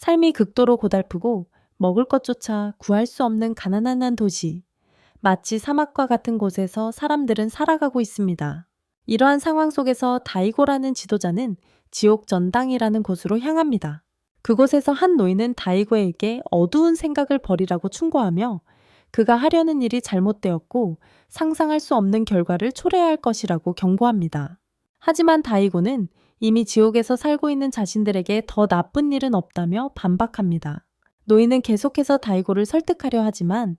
삶이 극도로 고달프고 먹을 것조차 구할 수 없는 가난한 한 도시. 마치 사막과 같은 곳에서 사람들은 살아가고 있습니다. 이러한 상황 속에서 다이고라는 지도자는 지옥 전당이라는 곳으로 향합니다. 그곳에서 한 노인은 다이고에게 어두운 생각을 버리라고 충고하며 그가 하려는 일이 잘못되었고 상상할 수 없는 결과를 초래할 것이라고 경고합니다. 하지만 다이고는 이미 지옥에서 살고 있는 자신들에게 더 나쁜 일은 없다며 반박합니다. 노인은 계속해서 다이고를 설득하려 하지만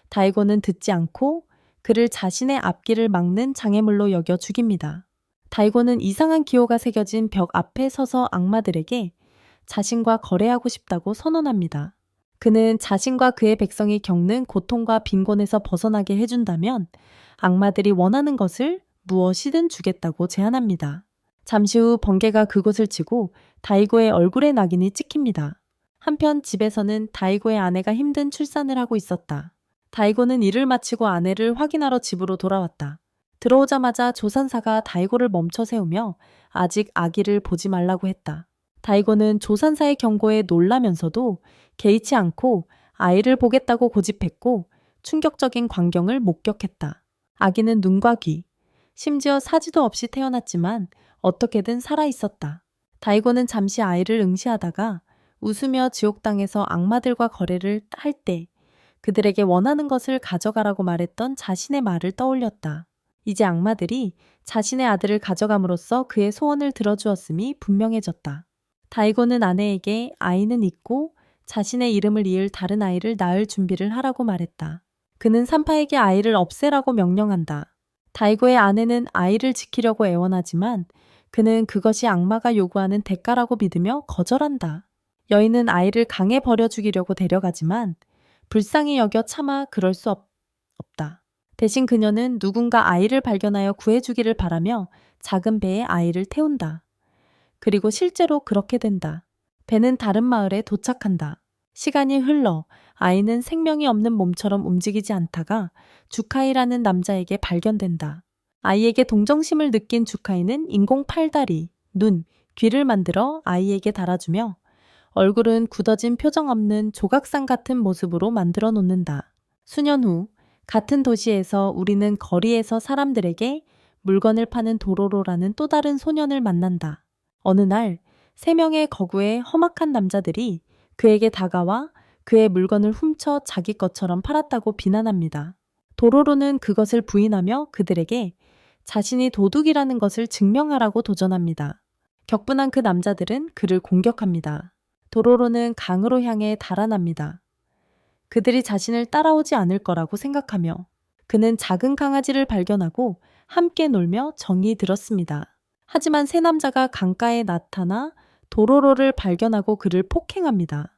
다이고는 듣지 않고 그를 자신의 앞길을 막는 장애물로 여겨 죽입니다. 다이고는 이상한 기호가 새겨진 벽 앞에 서서 악마들에게 자신과 거래하고 싶다고 선언합니다. 그는 자신과 그의 백성이 겪는 고통과 빈곤에서 벗어나게 해준다면 악마들이 원하는 것을 무엇이든 주겠다고 제안합니다. 잠시 후 번개가 그곳을 치고 다이고의 얼굴에 낙인이 찍힙니다. 한편 집에서는 다이고의 아내가 힘든 출산을 하고 있었다. 다이고는 일을 마치고 아내를 확인하러 집으로 돌아왔다. 들어오자마자 조산사가 다이고를 멈춰 세우며 아직 아기를 보지 말라고 했다. 다이고는 조산사의 경고에 놀라면서도 개의치 않고 아이를 보겠다고 고집했고 충격적인 광경을 목격했다. 아기는 눈과 귀, 심지어 사지도 없이 태어났지만 어떻게든 살아있었다. 다이고는 잠시 아이를 응시하다가 웃으며 지옥 땅에서 악마들과 거래를 할 때 그들에게 원하는 것을 가져가라고 말했던 자신의 말을 떠올렸다. 이제 악마들이 자신의 아들을 가져감으로써 그의 소원을 들어주었음이 분명해졌다. 다이고는 아내에게 아이는 있고 자신의 이름을 이을 다른 아이를 낳을 준비를 하라고 말했다. 그는 산파에게 아이를 없애라고 명령한다. 다이고의 아내는 아이를 지키려고 애원하지만 그는 그것이 악마가 요구하는 대가라고 믿으며 거절한다. 여인은 아이를 강에 버려 죽이려고 데려가지만 불쌍히 여겨 차마 그럴 수 없다. 대신 그녀는 누군가 아이를 발견하여 구해주기를 바라며 작은 배에 아이를 태운다. 그리고 실제로 그렇게 된다. 배는 다른 마을에 도착한다. 시간이 흘러 아이는 생명이 없는 몸처럼 움직이지 않다가 주카이라는 남자에게 발견된다. 아이에게 동정심을 느낀 주카이는 인공 팔다리, 눈, 귀를 만들어 아이에게 달아주며 얼굴은 굳어진 표정 없는 조각상 같은 모습으로 만들어 놓는다. 수년 후 같은 도시에서 우리는 거리에서 사람들에게 물건을 파는 도로로라는 또 다른 소년을 만난다. 어느 날 3명의 거구의 험악한 남자들이 그에게 다가와 그의 물건을 훔쳐 자기 것처럼 팔았다고 비난합니다. 도로로는 그것을 부인하며 그들에게 자신이 도둑이라는 것을 증명하라고 도전합니다. 격분한 그 남자들은 그를 공격합니다. 도로로는 강으로 향해 달아납니다. 그들이 자신을 따라오지 않을 거라고 생각하며 그는 작은 강아지를 발견하고 함께 놀며 정이 들었습니다. 하지만 3남자가 강가에 나타나 도로로를 발견하고 그를 폭행합니다.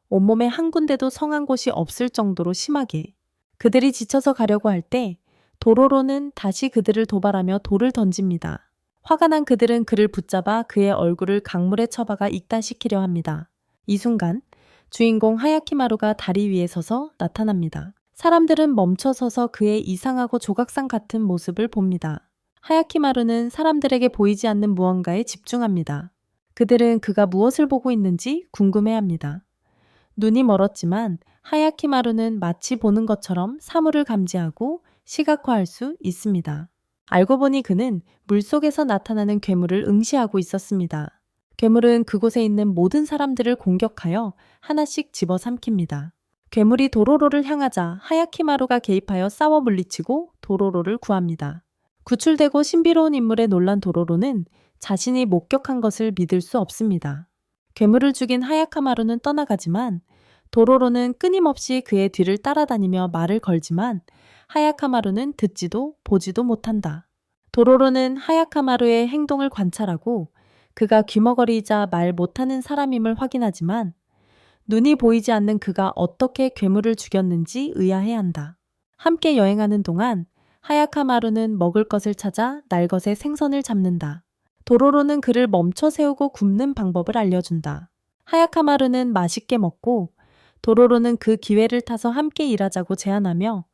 온몸에 한 군데도 성한 곳이 없을 정도로 심하게. 그들이 지쳐서 가려고 할 때 도로로는 다시 그들을 도발하며 돌을 던집니다. 화가 난 그들은 그를 붙잡아 그의 얼굴을 강물에 쳐박아 익다시키려 합니다. 이 순간 주인공 하야키마루가 다리 위에 서서 나타납니다. 사람들은 멈춰서서 그의 이상하고 조각상 같은 모습을 봅니다. 하야키마루는 사람들에게 보이지 않는 무언가에 집중합니다. 그들은 그가 무엇을 보고 있는지 궁금해합니다. 눈이 멀었지만 하야키마루는 마치 보는 것처럼 사물을 감지하고 시각화할 수 있습니다. 알고 보니 그는 물속에서 나타나는 괴물을 응시하고 있었습니다. 괴물은 그곳에 있는 모든 사람들을 공격하여 하나씩 집어삼킵니다. 괴물이 도로로를 향하자 하야키마루가 개입하여 싸워 물리치고 도로로를 구합니다. 구출되고 신비로운 인물에 놀란 도로로는 자신이 목격한 것을 믿을 수 없습니다. 괴물을 죽인 하야카마루는 떠나가지만 도로로는 끊임없이 그의 뒤를 따라다니며 말을 걸지만 하야카마루는 듣지도 보지도 못한다. 도로로는 하야카마루의 행동을 관찰하고 그가 귀머거리이자 말 못하는 사람임을 확인하지만 눈이 보이지 않는 그가 어떻게 괴물을 죽였는지 의아해한다. 함께 여행하는 동안 하야카마루는 먹을 것을 찾아 날것의 생선을 잡는다. 도로로는 그를 멈춰 세우고 굽는 방법을 알려준다. 하야카마루는 맛있게 먹고 도로로는 그 기회를 타서 함께 일하자고 제안하며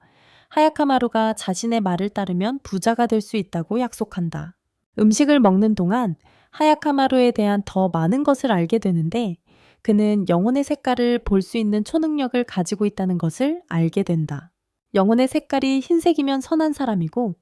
하야카마루가 자신의 말을 따르면 부자가 될 수 있다고 약속한다. 음식을 먹는 동안 하야카마루에 대한 더 많은 것을 알게 되는데 그는 영혼의 색깔을 볼 수 있는 초능력을 가지고 있다는 것을 알게 된다. 영혼의 색깔이 흰색이면 선한 사람이고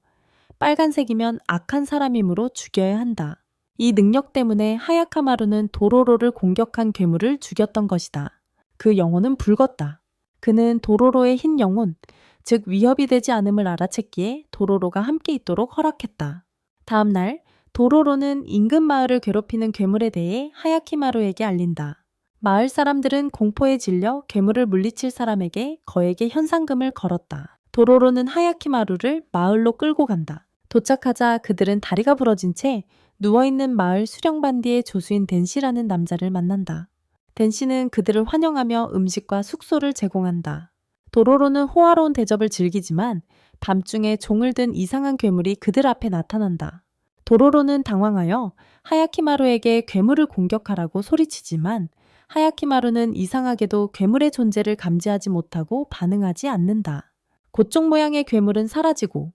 빨간색이면 악한 사람이므로 죽여야 한다. 이 능력 때문에 하야카마루는 도로로를 공격한 괴물을 죽였던 것이다. 그 영혼은 붉었다. 그는 도로로의 흰 영혼, 즉 위협이 되지 않음을 알아챘기에 도로로가 함께 있도록 허락했다. 다음 날 도로로는 인근 마을을 괴롭히는 괴물에 대해 하야키마루에게 알린다. 마을 사람들은 공포에 질려 괴물을 물리칠 사람에게 거액의 현상금을 걸었다. 도로로는 하야키마루를 마을로 끌고 간다. 도착하자 그들은 다리가 부러진 채 누워있는 마을 수령반디의 조수인 덴시라는 남자를 만난다. 덴시는 그들을 환영하며 음식과 숙소를 제공한다. 도로로는 호화로운 대접을 즐기지만 밤중에 종을 든 이상한 괴물이 그들 앞에 나타난다. 도로로는 당황하여 하야키마루에게 괴물을 공격하라고 소리치지만 하야키마루는 이상하게도 괴물의 존재를 감지하지 못하고 반응하지 않는다. 고쪽 모양의 괴물은 사라지고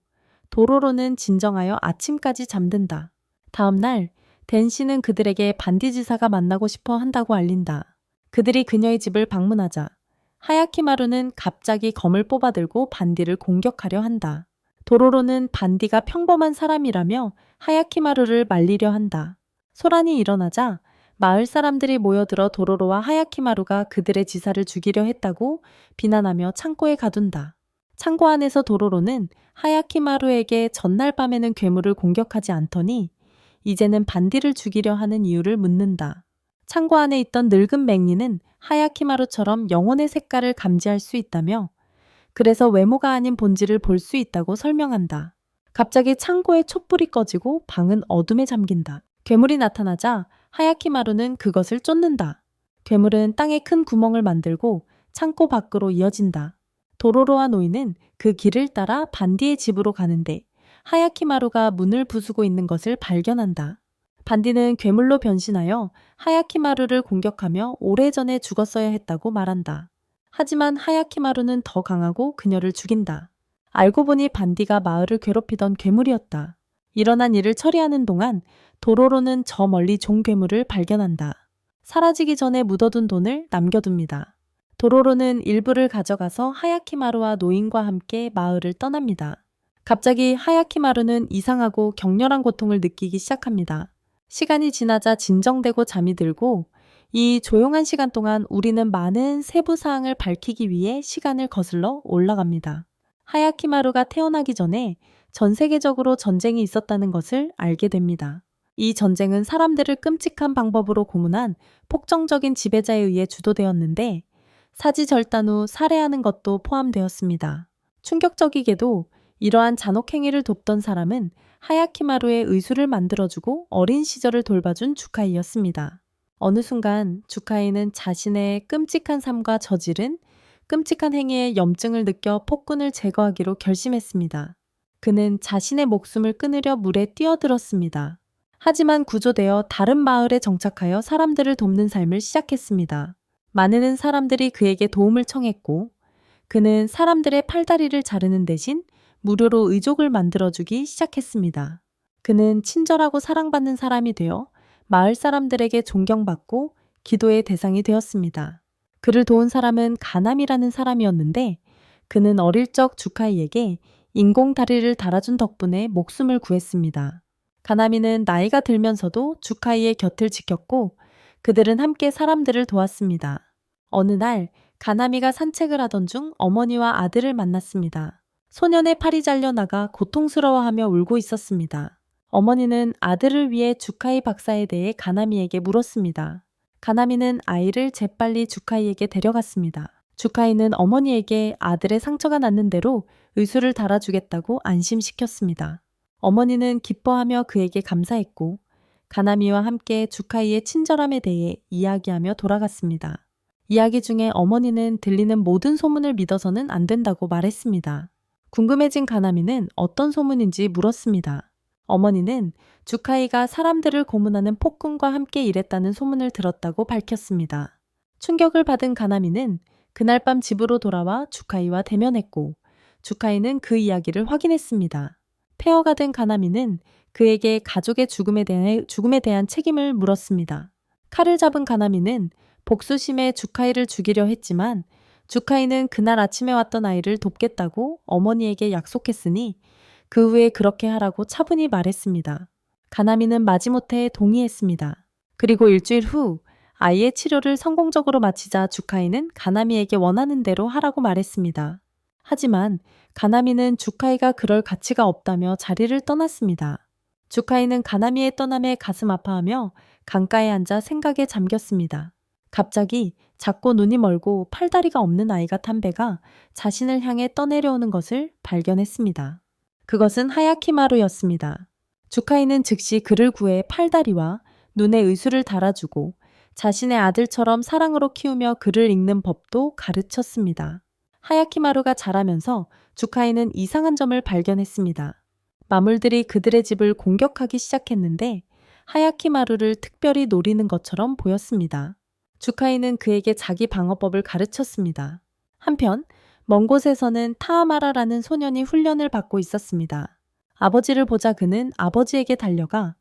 도로로는 진정하여 아침까지 잠든다. 다음 날 덴시는 그들에게 반디지사가 만나고 싶어 한다고 알린다. 그들이 그녀의 집을 방문하자 하야키마루는 갑자기 검을 뽑아들고 반디를 공격하려 한다. 도로로는 반디가 평범한 사람이라며 하야키마루를 말리려 한다. 소란이 일어나자 마을 사람들이 모여들어 도로로와 하야키마루가 그들의 지사를 죽이려 했다고 비난하며 창고에 가둔다. 창고 안에서 도로로는 하야키마루에게 전날 밤에는 괴물을 공격하지 않더니 이제는 반디를 죽이려 하는 이유를 묻는다. 창고 안에 있던 늙은 맹리는 하야키마루처럼 영혼의 색깔을 감지할 수 있다며 그래서 외모가 아닌 본질을 볼 수 있다고 설명한다. 갑자기 창고에 촛불이 꺼지고 방은 어둠에 잠긴다. 괴물이 나타나자 하야키마루는 그것을 쫓는다. 괴물은 땅에 큰 구멍을 만들고 창고 밖으로 이어진다. 도로로와 노인은 그 길을 따라 반디의 집으로 가는데 하야키마루가 문을 부수고 있는 것을 발견한다. 반디는 괴물로 변신하여 하야키마루를 공격하며 오래전에 죽었어야 했다고 말한다. 하지만 하야키마루는 더 강하고 그녀를 죽인다. 알고 보니 반디가 마을을 괴롭히던 괴물이었다. 일어난 일을 처리하는 동안 도로로는 저 멀리 종괴물을 발견한다. 사라지기 전에 묻어둔 돈을 남겨둡니다. 도로로는 일부를 가져가서 하야키마루와 노인과 함께 마을을 떠납니다. 갑자기 하야키마루는 이상하고 격렬한 고통을 느끼기 시작합니다. 시간이 지나자 진정되고 잠이 들고 이 조용한 시간 동안 우리는 많은 세부 사항을 밝히기 위해 시간을 거슬러 올라갑니다. 하야키마루가 태어나기 전에 전 세계적으로 전쟁이 있었다는 것을 알게 됩니다. 이 전쟁은 사람들을 끔찍한 방법으로 고문한 폭정적인 지배자에 의해 주도되었는데 사지절단 후 살해하는 것도 포함되었습니다. 충격적이게도 이러한 잔혹행위를 돕던 사람은 하야키마루의 의수를 만들어주고 어린 시절을 돌봐준 주카이였습니다. 어느 순간 주카이는 자신의 끔찍한 삶과 저지른 끔찍한 행위에 염증을 느껴 폭군을 제거하기로 결심했습니다. 그는 자신의 목숨을 끊으려 물에 뛰어들었습니다. 하지만 구조되어 다른 마을에 정착하여 사람들을 돕는 삶을 시작했습니다. 많은 사람들이 그에게 도움을 청했고 그는 사람들의 팔다리를 자르는 대신 무료로 의족을 만들어주기 시작했습니다. 그는 친절하고 사랑받는 사람이 되어 마을 사람들에게 존경받고 기도의 대상이 되었습니다. 그를 도운 사람은 가남이라는 사람이었는데 그는 어릴 적 주카이에게 인공 다리를 달아준 덕분에 목숨을 구했습니다. 가나미는 나이가 들면서도 주카이의 곁을 지켰고 그들은 함께 사람들을 도왔습니다. 어느 날 가나미가 산책을 하던 중 어머니와 아들을 만났습니다. 소년의 팔이 잘려나가 고통스러워하며 울고 있었습니다. 어머니는 아들을 위해 주카이 박사에 대해 가나미에게 물었습니다. 가나미는 아이를 재빨리 주카이에게 데려갔습니다. 주카이는 어머니에게 아들의 상처가 낫는 대로 의수를 달아주겠다고 안심시켰습니다. 어머니는 기뻐하며 그에게 감사했고 가나미와 함께 주카이의 친절함에 대해 이야기하며 돌아갔습니다. 이야기 중에 어머니는 들리는 모든 소문을 믿어서는 안 된다고 말했습니다. 궁금해진 가나미는 어떤 소문인지 물었습니다. 어머니는 주카이가 사람들을 고문하는 폭군과 함께 일했다는 소문을 들었다고 밝혔습니다. 충격을 받은 가나미는 그날 밤 집으로 돌아와 주카이와 대면했고 주카이는 그 이야기를 확인했습니다. 폐허가 된 가나미는 그에게 가족의 죽음에 대한 책임을 물었습니다. 칼을 잡은 가나미는 복수심에 주카이를 죽이려 했지만 주카이는 그날 아침에 왔던 아이를 돕겠다고 어머니에게 약속했으니 그 후에 그렇게 하라고 차분히 말했습니다. 가나미는 마지못해 동의했습니다. 그리고 일주일 후 아이의 치료를 성공적으로 마치자 주카이는 가나미에게 원하는 대로 하라고 말했습니다. 하지만 가나미는 주카이가 그럴 가치가 없다며 자리를 떠났습니다. 주카이는 가나미의 떠남에 가슴 아파하며 강가에 앉아 생각에 잠겼습니다. 갑자기 작고 눈이 멀고 팔다리가 없는 아이가 탄 배가 자신을 향해 떠내려오는 것을 발견했습니다. 그것은 하야키마루였습니다. 주카이는 즉시 그를 구해 팔다리와 눈에 의수를 달아주고 자신의 아들처럼 사랑으로 키우며 글을 읽는 법도 가르쳤습니다. 하야키마루가 자라면서 주카이는 이상한 점을 발견했습니다. 마물들이 그들의 집을 공격하기 시작했는데 하야키마루를 특별히 노리는 것처럼 보였습니다. 주카이는 그에게 자기 방어법을 가르쳤습니다. 한편 먼 곳에서는 타하마라라는 소년이 훈련을 받고 있었습니다. 아버지를 보자 그는 아버지에게 달려가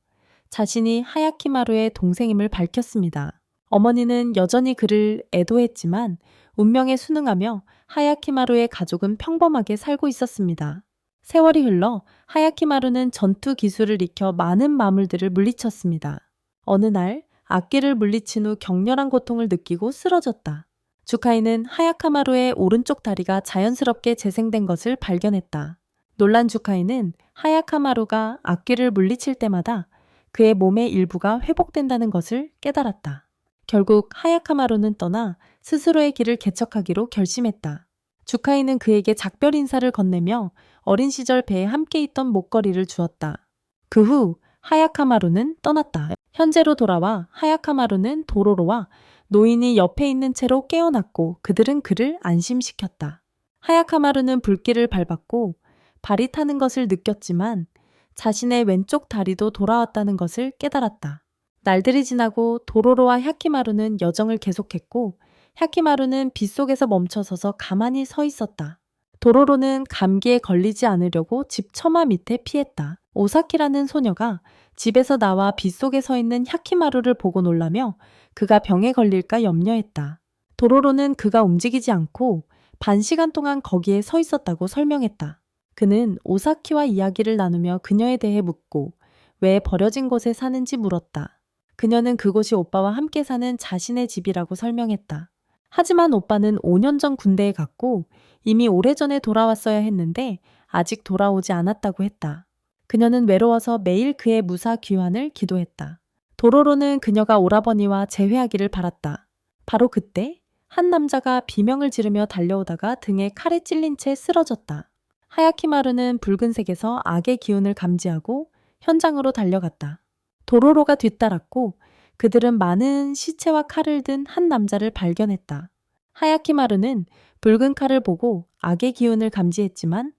자신이 하야키마루의 동생임을 밝혔습니다. 어머니는 여전히 그를 애도했지만 운명에 순응하며 하야키마루의 가족은 평범하게 살고 있었습니다. 세월이 흘러 하야키마루는 전투 기술을 익혀 많은 마물들을 물리쳤습니다. 어느 날 악귀를 물리친 후 격렬한 고통을 느끼고 쓰러졌다. 주카이는 하야카마루의 오른쪽 다리가 자연스럽게 재생된 것을 발견했다. 놀란 주카이는 하야카마루가 악귀를 물리칠 때마다 그의 몸의 일부가 회복된다는 것을 깨달았다. 결국 하야카마루는 떠나 스스로의 길을 개척하기로 결심했다. 주카이는 그에게 작별 인사를 건네며 어린 시절 배에 함께 있던 목걸이를 주었다. 그 후 하야카마루는 떠났다. 현재로 돌아와 하야카마루는 도로로와 노인이 옆에 있는 채로 깨어났고 그들은 그를 안심시켰다. 하야카마루는 불길을 밟았고 발이 타는 것을 느꼈지만 자신의 왼쪽 다리도 돌아왔다는 것을 깨달았다. 날들이 지나고 도로로와 야키마루는 여정을 계속했고 야키마루는 빗속에서 멈춰서서 가만히 서 있었다. 도로로는 감기에 걸리지 않으려고 집 처마 밑에 피했다. 오사키라는 소녀가 집에서 나와 빗속에 서 있는 야키마루를 보고 놀라며 그가 병에 걸릴까 염려했다. 도로로는 그가 움직이지 않고 반 시간 동안 거기에 서 있었다고 설명했다. 그는 오사키와 이야기를 나누며 그녀에 대해 묻고 왜 버려진 곳에 사는지 물었다. 그녀는 그곳이 오빠와 함께 사는 자신의 집이라고 설명했다. 하지만 오빠는 5년 전 군대에 갔고 이미 오래전에 돌아왔어야 했는데 아직 돌아오지 않았다고 했다. 그녀는 외로워서 매일 그의 무사 귀환을 기도했다. 도로로는 그녀가 오라버니와 재회하기를 바랐다. 바로 그때 한 남자가 비명을 지르며 달려오다가 등에 칼에 찔린 채 쓰러졌다. 하야키마루는 붉은색에서 악의 기운을 감지하고 현장으로 달려갔다. 도로로가 뒤따랐고 그들은 많은 시체와 칼을 든 한 남자를 발견했다. 하야키마루는 붉은 칼을 보고 악의 기운을 감지했지만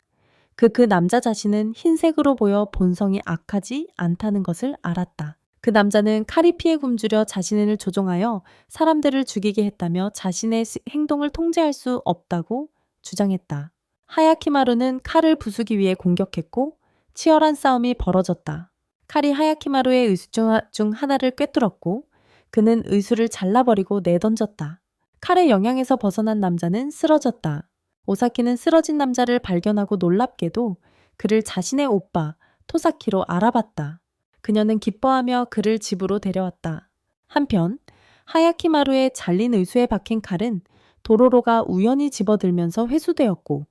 그 남자 자신은 흰색으로 보여 본성이 악하지 않다는 것을 알았다. 그 남자는 칼이 피해 굶주려 자신을 조종하여 사람들을 죽이게 했다며 자신의 행동을 통제할 수 없다고 주장했다. 하야키마루는 칼을 부수기 위해 공격했고 치열한 싸움이 벌어졌다. 칼이 하야키마루의 의수 중 하나를 꿰뚫었고 그는 의수를 잘라버리고 내던졌다. 칼의 영향에서 벗어난 남자는 쓰러졌다. 오사키는 쓰러진 남자를 발견하고 놀랍게도 그를 자신의 오빠 토사키로 알아봤다. 그녀는 기뻐하며 그를 집으로 데려왔다. 한편 하야키마루의 잘린 의수에 박힌 칼은 도로로가 우연히 집어들면서 회수되었고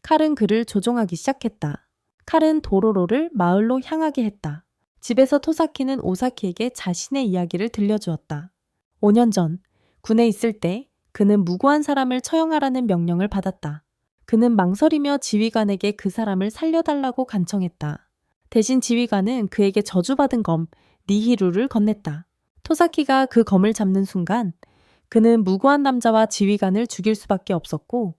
칼은 그를 조종하기 시작했다. 칼은 도로로를 마을로 향하게 했다. 집에서 토사키는 오사키에게 자신의 이야기를 들려주었다. 5년 전 군에 있을 때 그는 무고한 사람을 처형하라는 명령을 받았다. 그는 망설이며 지휘관에게 그 사람을 살려달라고 간청했다. 대신 지휘관은 그에게 저주받은 검 니히루를 건넸다. 토사키가 그 검을 잡는 순간 그는 무고한 남자와 지휘관을 죽일 수밖에 없었고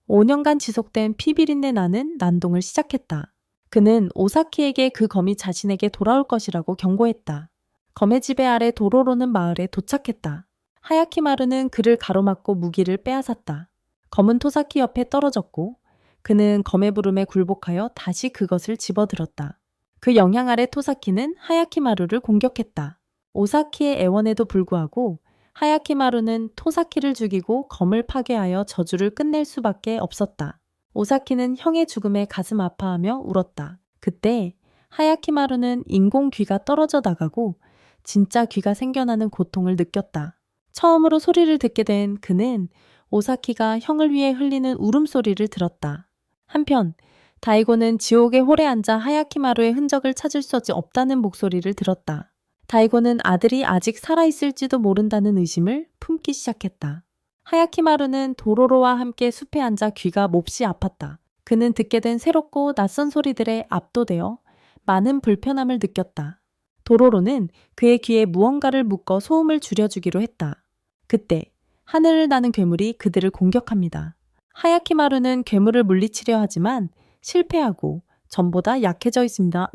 5년간 지속된 피비린내 나는 난동을 시작했다. 그는 오사키에게 그 검이 자신에게 돌아올 것이라고 경고했다. 검의 지배 아래 도로로는 마을에 도착했다. 하야키마루는 그를 가로막고 무기를 빼앗았다. 검은 토사키 옆에 떨어졌고 그는 검의 부름에 굴복하여 다시 그것을 집어들었다. 그 영향 아래 토사키는 하야키마루를 공격했다. 오사키의 애원에도 불구하고 하야키마루는 토사키를 죽이고 검을 파괴하여 저주를 끝낼 수밖에 없었다. 오사키는 형의 죽음에 가슴 아파하며 울었다. 그때 하야키마루는 인공 귀가 떨어져 나가고 진짜 귀가 생겨나는 고통을 느꼈다. 처음으로 소리를 듣게 된 그는 오사키가 형을 위해 흘리는 울음소리를 들었다. 한편 다이고는 지옥의 홀에 앉아 하야키마루의 흔적을 찾을 수 없다는 목소리를 들었다. 다이고는 아들이 아직 살아있을지도 모른다는 의심을 품기 시작했다. 하야키마루는 도로로와 함께 숲에 앉아 귀가 몹시 아팠다. 그는 듣게 된 새롭고 낯선 소리들에 압도되어 많은 불편함을 느꼈다. 도로로는 그의 귀에 무언가를 묶어 소음을 줄여주기로 했다. 그때 하늘을 나는 괴물이 그들을 공격합니다. 하야키마루는 괴물을 물리치려 하지만 실패하고 전보다 약해져 있습니다.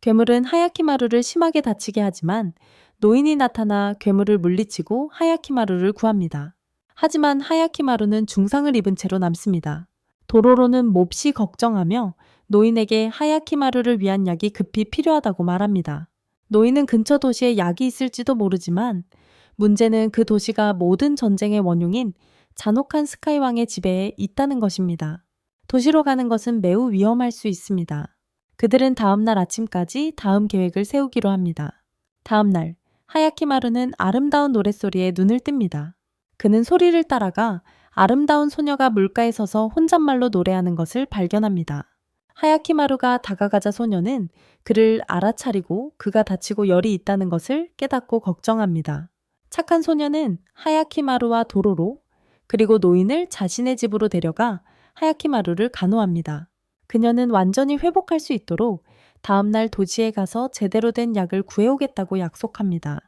괴물은 하야키마루를 심하게 다치게 하지만 노인이 나타나 괴물을 물리치고 하야키마루를 구합니다. 하지만 하야키마루는 중상을 입은 채로 남습니다. 도로로는 몹시 걱정하며 노인에게 하야키마루를 위한 약이 급히 필요하다고 말합니다. 노인은 근처 도시에 약이 있을지도 모르지만 문제는 그 도시가 모든 전쟁의 원흉인 잔혹한 스카이왕의 지배에 있다는 것입니다. 도시로 가는 것은 매우 위험할 수 있습니다. 그들은 다음날 아침까지 다음 계획을 세우기로 합니다. 다음날 하야키마루는 아름다운 노랫소리에 눈을 뜹니다. 그는 소리를 따라가 아름다운 소녀가 물가에 서서 혼잣말로 노래하는 것을 발견합니다. 하야키마루가 다가가자 소녀는 그를 알아차리고 그가 다치고 열이 있다는 것을 깨닫고 걱정합니다. 착한 소녀는 하야키마루와 도로로 그리고 노인을 자신의 집으로 데려가 하야키마루를 간호합니다. 그녀는 완전히 회복할 수 있도록 다음날 도시에 가서 제대로 된 약을 구해오겠다고 약속합니다.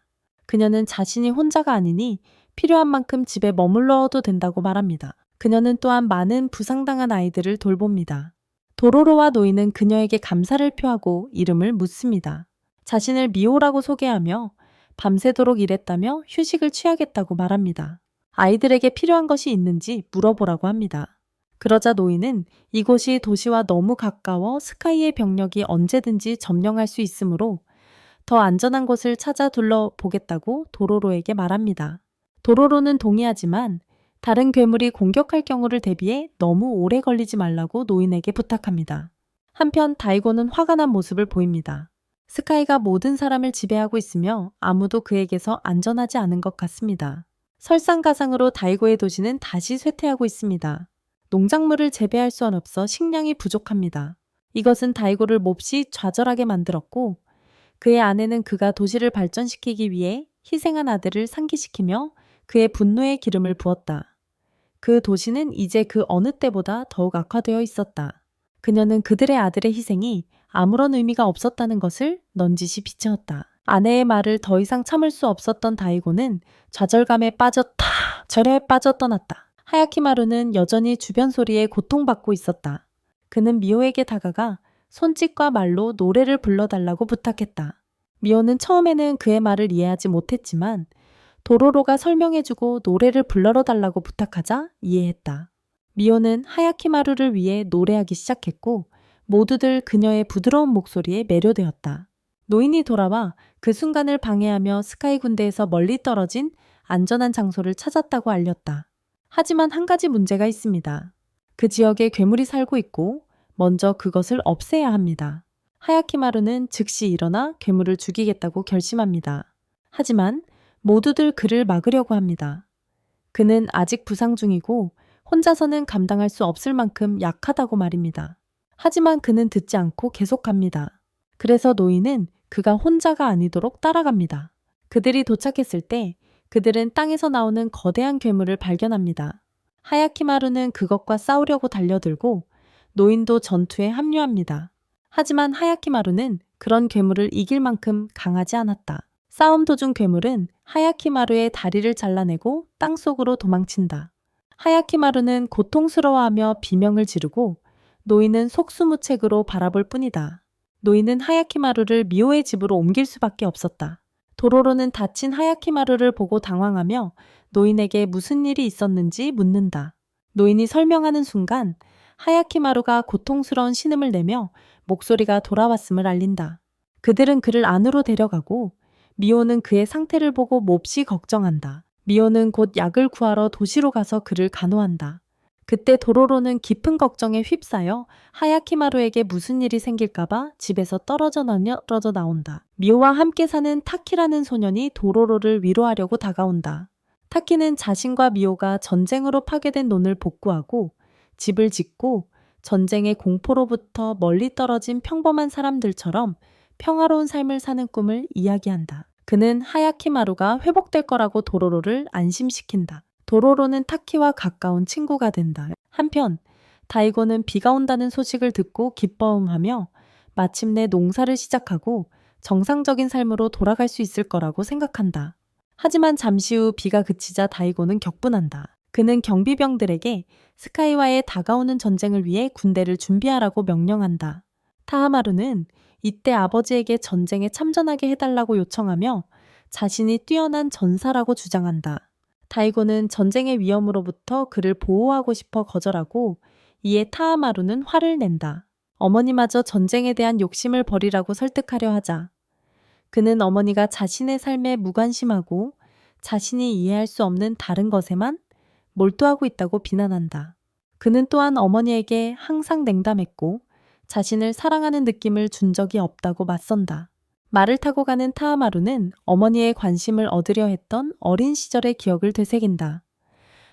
그녀는 자신이 혼자가 아니니 필요한 만큼 집에 머물러도 된다고 말합니다. 그녀는 또한 많은 부상당한 아이들을 돌봅니다. 도로로와 노인은 그녀에게 감사를 표하고 이름을 묻습니다. 자신을 미호라고 소개하며 밤새도록 일했다며 휴식을 취하겠다고 말합니다. 아이들에게 필요한 것이 있는지 물어보라고 합니다. 그러자 노인은 이곳이 도시와 너무 가까워 스카이의 병력이 언제든지 점령할 수 있으므로 더 안전한 곳을 찾아 둘러보겠다고 도로로에게 말합니다. 도로로는 동의하지만 다른 괴물이 공격할 경우를 대비해 너무 오래 걸리지 말라고 노인에게 부탁합니다. 한편 다이고는 화가 난 모습을 보입니다. 스카이가 모든 사람을 지배하고 있으며 아무도 그에게서 안전하지 않은 것 같습니다. 설상가상으로 다이고의 도시는 다시 쇠퇴하고 있습니다. 농작물을 재배할 수는 없어 식량이 부족합니다. 이것은 다이고를 몹시 좌절하게 만들었고 그의 아내는 그가 도시를 발전시키기 위해 희생한 아들을 상기시키며 그의 분노의 기름을 부었다. 그 도시는 이제 그 어느 때보다 더욱 악화되어 있었다. 그녀는 그들의 아들의 희생이 아무런 의미가 없었다는 것을 넌지시 비추었다. 아내의 말을 더 이상 참을 수 없었던 다이고는 좌절감에 절에 빠져떠났다. 하야키마루는 여전히 주변 소리에 고통받고 있었다. 그는 미호에게 다가가 손짓과 말로 노래를 불러달라고 부탁했다. 미호는 처음에는 그의 말을 이해하지 못했지만 도로로가 설명해주고 노래를 불러러 달라고 부탁하자 이해했다. 미호는 하야키마루를 위해 노래하기 시작했고 모두들 그녀의 부드러운 목소리에 매료되었다. 노인이 돌아와 그 순간을 방해하며 스카이 군대에서 멀리 떨어진 안전한 장소를 찾았다고 알렸다. 하지만 한 가지 문제가 있습니다. 그 지역에 괴물이 살고 있고 먼저 그것을 없애야 합니다. 하야키마루는 즉시 일어나 괴물을 죽이겠다고 결심합니다. 하지만 모두들 그를 막으려고 합니다. 그는 아직 부상 중이고 혼자서는 감당할 수 없을 만큼 약하다고 말입니다. 하지만 그는 듣지 않고 계속합니다. 그래서 노인은 그가 혼자가 아니도록 따라갑니다. 그들이 도착했을 때 그들은 땅에서 나오는 거대한 괴물을 발견합니다. 하야키마루는 그것과 싸우려고 달려들고 노인도 전투에 합류합니다. 하지만 하야키마루는 그런 괴물을 이길 만큼 강하지 않았다. 싸움 도중 괴물은 하야키마루의 다리를 잘라내고 땅속으로 도망친다. 하야키마루는 고통스러워하며 비명을 지르고 노인은 속수무책으로 바라볼 뿐이다. 노인은 하야키마루를 미호의 집으로 옮길 수밖에 없었다. 도로로는 다친 하야키마루를 보고 당황하며 노인에게 무슨 일이 있었는지 묻는다. 노인이 설명하는 순간 하야키마루가 고통스러운 신음을 내며 목소리가 돌아왔음을 알린다. 그들은 그를 안으로 데려가고 미호는 그의 상태를 보고 몹시 걱정한다. 미호는 곧 약을 구하러 도시로 가서 그를 간호한다. 그때 도로로는 깊은 걱정에 휩싸여 하야키마루에게 무슨 일이 생길까봐 집에서 떨어져 나온다. 미호와 함께 사는 타키라는 소년이 도로로를 위로하려고 다가온다. 타키는 자신과 미호가 전쟁으로 파괴된 논을 복구하고 집을 짓고 전쟁의 공포로부터 멀리 떨어진 평범한 사람들처럼 평화로운 삶을 사는 꿈을 이야기한다. 그는 하야키마루가 회복될 거라고 도로로를 안심시킨다. 도로로는 타키와 가까운 친구가 된다. 한편 다이고는 비가 온다는 소식을 듣고 기뻐하며 마침내 농사를 시작하고 정상적인 삶으로 돌아갈 수 있을 거라고 생각한다. 하지만 잠시 후 비가 그치자 다이고는 격분한다. 그는 경비병들에게 스카이와의 다가오는 전쟁을 위해 군대를 준비하라고 명령한다. 타하마루는 이때 아버지에게 전쟁에 참전하게 해달라고 요청하며 자신이 뛰어난 전사라고 주장한다. 다이고는 전쟁의 위험으로부터 그를 보호하고 싶어 거절하고 이에 타하마루는 화를 낸다. 어머니마저 전쟁에 대한 욕심을 버리라고 설득하려 하자 그는 어머니가 자신의 삶에 무관심하고 자신이 이해할 수 없는 다른 것에만 몰두하고 있다고 비난한다. 그는 또한 어머니에게 항상 냉담했고 자신을 사랑하는 느낌을 준 적이 없다고 맞선다. 말을 타고 가는 타하마루는 어머니의 관심을 얻으려 했던 어린 시절의 기억을 되새긴다.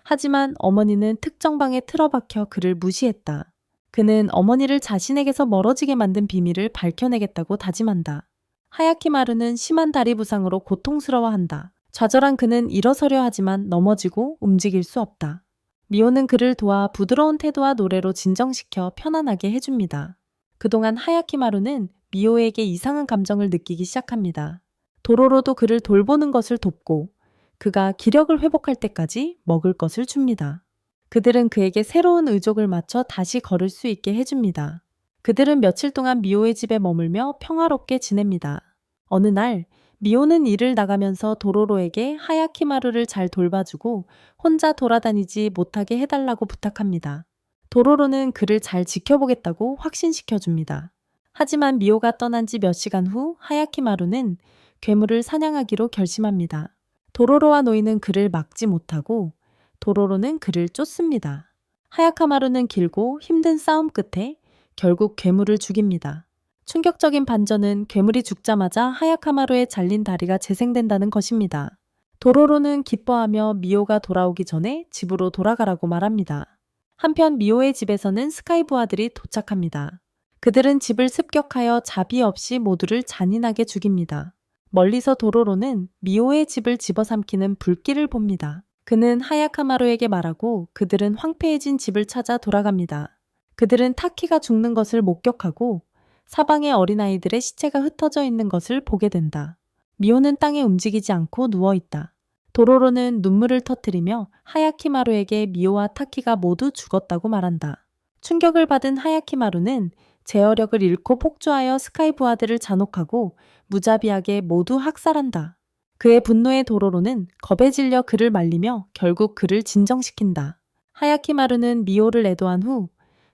하지만 어머니는 특정 방에 틀어박혀 그를 무시했다. 그는 어머니를 자신에게서 멀어지게 만든 비밀을 밝혀내겠다고 다짐한다. 하야키마루는 심한 다리 부상으로 고통스러워한다. 좌절한 그는 일어서려 하지만 넘어지고 움직일 수 없다. 미호는 그를 도와 부드러운 태도와 노래로 진정시켜 편안하게 해줍니다. 그동안 하야키마루는 미호에게 이상한 감정을 느끼기 시작합니다. 도로로도 그를 돌보는 것을 돕고 그가 기력을 회복할 때까지 먹을 것을 줍니다. 그들은 그에게 새로운 의족을 맞춰 다시 걸을 수 있게 해줍니다. 그들은 며칠 동안 미호의 집에 머물며 평화롭게 지냅니다. 어느 날 미호는 일을 나가면서 도로로에게 하야키마루를 잘 돌봐주고 혼자 돌아다니지 못하게 해달라고 부탁합니다. 도로로는 그를 잘 지켜보겠다고 확신시켜줍니다. 하지만 미호가 떠난 지 몇 시간 후 하야키마루는 괴물을 사냥하기로 결심합니다. 도로로와 노인은 그를 막지 못하고 도로로는 그를 쫓습니다. 하야카마루는 길고 힘든 싸움 끝에 결국 괴물을 죽입니다. 충격적인 반전은 괴물이 죽자마자 하야카마루의 잘린 다리가 재생된다는 것입니다. 도로로는 기뻐하며 미호가 돌아오기 전에 집으로 돌아가라고 말합니다. 한편 미호의 집에서는 스카이 부하들이 도착합니다. 그들은 집을 습격하여 자비 없이 모두를 잔인하게 죽입니다. 멀리서 도로로는 미호의 집을 집어삼키는 불길을 봅니다. 그는 하야카마루에게 말하고 그들은 황폐해진 집을 찾아 돌아갑니다. 그들은 타키가 죽는 것을 목격하고 사방에 어린아이들의 시체가 흩어져 있는 것을 보게 된다. 미호는 땅에 움직이지 않고 누워있다. 도로로는 눈물을 터뜨리며 하야키마루에게 미호와 타키가 모두 죽었다고 말한다. 충격을 받은 하야키마루는 제어력을 잃고 폭주하여 스카이 부하들을 잔혹하고 무자비하게 모두 학살한다. 그의 분노에 도로로는 겁에 질려 그를 말리며 결국 그를 진정시킨다. 하야키마루는 미호를 애도한 후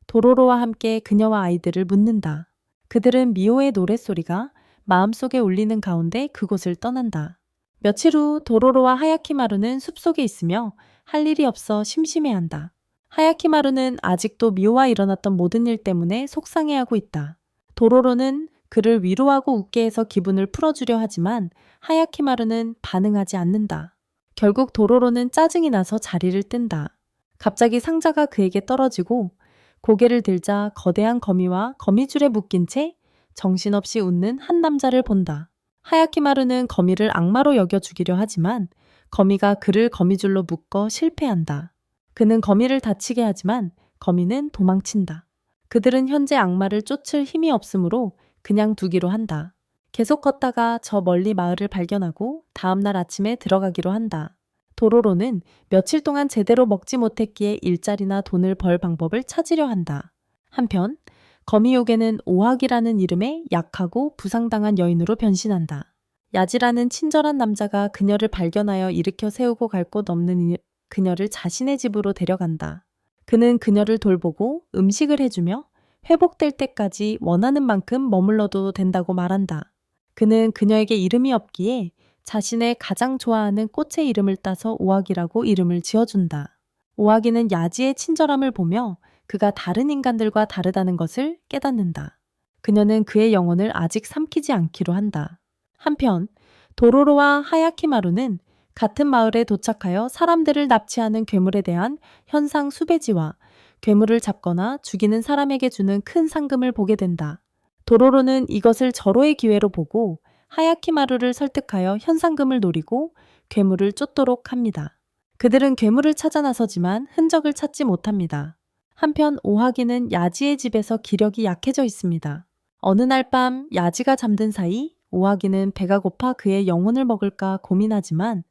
도로로와 함께 그녀와 아이들을 묻는다. 그들은 미호의 노랫소리가 마음속에 울리는 가운데 그곳을 떠난다. 며칠 후 도로로와 하야키마루는 숲속에 있으며 할 일이 없어 심심해한다. 하야키마루는 아직도 미호와 일어났던 모든 일 때문에 속상해하고 있다. 도로로는 그를 위로하고 웃게 해서 기분을 풀어주려 하지만 하야키마루는 반응하지 않는다. 결국 도로로는 짜증이 나서 자리를 뜬다. 갑자기 상자가 그에게 떨어지고 고개를 들자 거대한 거미와 거미줄에 묶인 채 정신없이 웃는 한 남자를 본다. 하야키마루는 거미를 악마로 여겨 죽이려 하지만 거미가 그를 거미줄로 묶어 실패한다. 그는 거미를 다치게 하지만 거미는 도망친다. 그들은 현재 악마를 쫓을 힘이 없으므로 그냥 두기로 한다. 계속 걷다가 저 멀리 마을을 발견하고 다음날 아침에 들어가기로 한다. 도로로는 며칠 동안 제대로 먹지 못했기에 일자리나 돈을 벌 방법을 찾으려 한다. 한편 거미요괴는 오학이라는 이름의 약하고 부상당한 여인으로 변신한다. 야지라는 친절한 남자가 그녀를 발견하여 일으켜 세우고 갈 곳 없는 그녀를 자신의 집으로 데려간다. 그는 그녀를 돌보고 음식을 해주며 회복될 때까지 원하는 만큼 머물러도 된다고 말한다. 그는 그녀에게 이름이 없기에 자신의 가장 좋아하는 꽃의 이름을 따서 오하기라고 이름을 지어준다. 오하기는 야지의 친절함을 보며 그가 다른 인간들과 다르다는 것을 깨닫는다. 그녀는 그의 영혼을 아직 삼키지 않기로 한다. 한편 도로로와 하야키마루는 같은 마을에 도착하여 사람들을 납치하는 괴물에 대한 현상 수배지와 괴물을 잡거나 죽이는 사람에게 주는 큰 상금을 보게 된다. 도로로는 이것을 절호의 기회로 보고 하야키마루를 설득하여 현상금을 노리고 괴물을 쫓도록 합니다. 그들은 괴물을 찾아 나서지만 흔적을 찾지 못합니다. 한편 오하기는 야지의 집에서 기력이 약해져 있습니다. 어느 날 밤 야지가 잠든 사이 오하기는 배가 고파 그의 영혼을 먹을까 고민하지만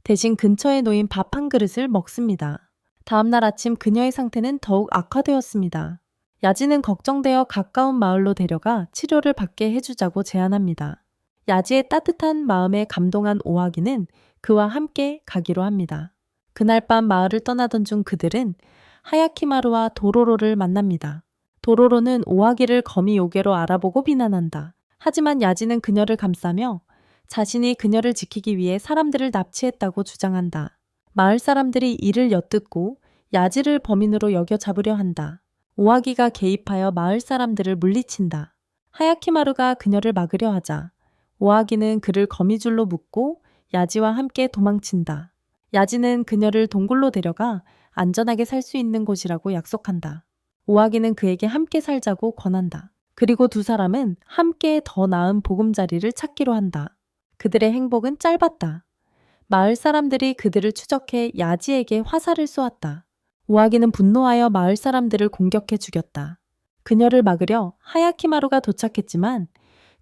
대신 근처에 놓인 밥 한 그릇을 먹습니다. 다음날 아침 그녀의 상태는 더욱 악화되었습니다. 야지는 걱정되어 가까운 마을로 데려가 치료를 받게 해주자고 제안합니다. 야지의 따뜻한 마음에 감동한 오하기는 그와 함께 가기로 합니다. 그날 밤 마을을 떠나던 중 그들은 하야키마루와 도로로를 만납니다. 도로로는 오하기를 거미 요괴로 알아보고 비난한다. 하지만 야지는 그녀를 감싸며 자신이 그녀를 지키기 위해 사람들을 납치했다고 주장한다. 마을 사람들이 이를 엿듣고 야지를 범인으로 여겨 잡으려 한다. 오하기가 개입하여 마을 사람들을 물리친다. 하야키마루가 그녀를 막으려 하자 오하기는 그를 거미줄로 묶고 야지와 함께 도망친다. 야지는 그녀를 동굴로 데려가 안전하게 살 수 있는 곳이라고 약속한다. 오하기는 그에게 함께 살자고 권한다. 그리고 두 사람은 함께 더 나은 보금자리를 찾기로 한다. 그들의 행복은 짧았다. 마을 사람들이 그들을 추적해 야지에게 화살을 쏘았다. 오하기는 분노하여 마을 사람들을 공격해 죽였다. 그녀를 막으려 하야키마루가 도착했지만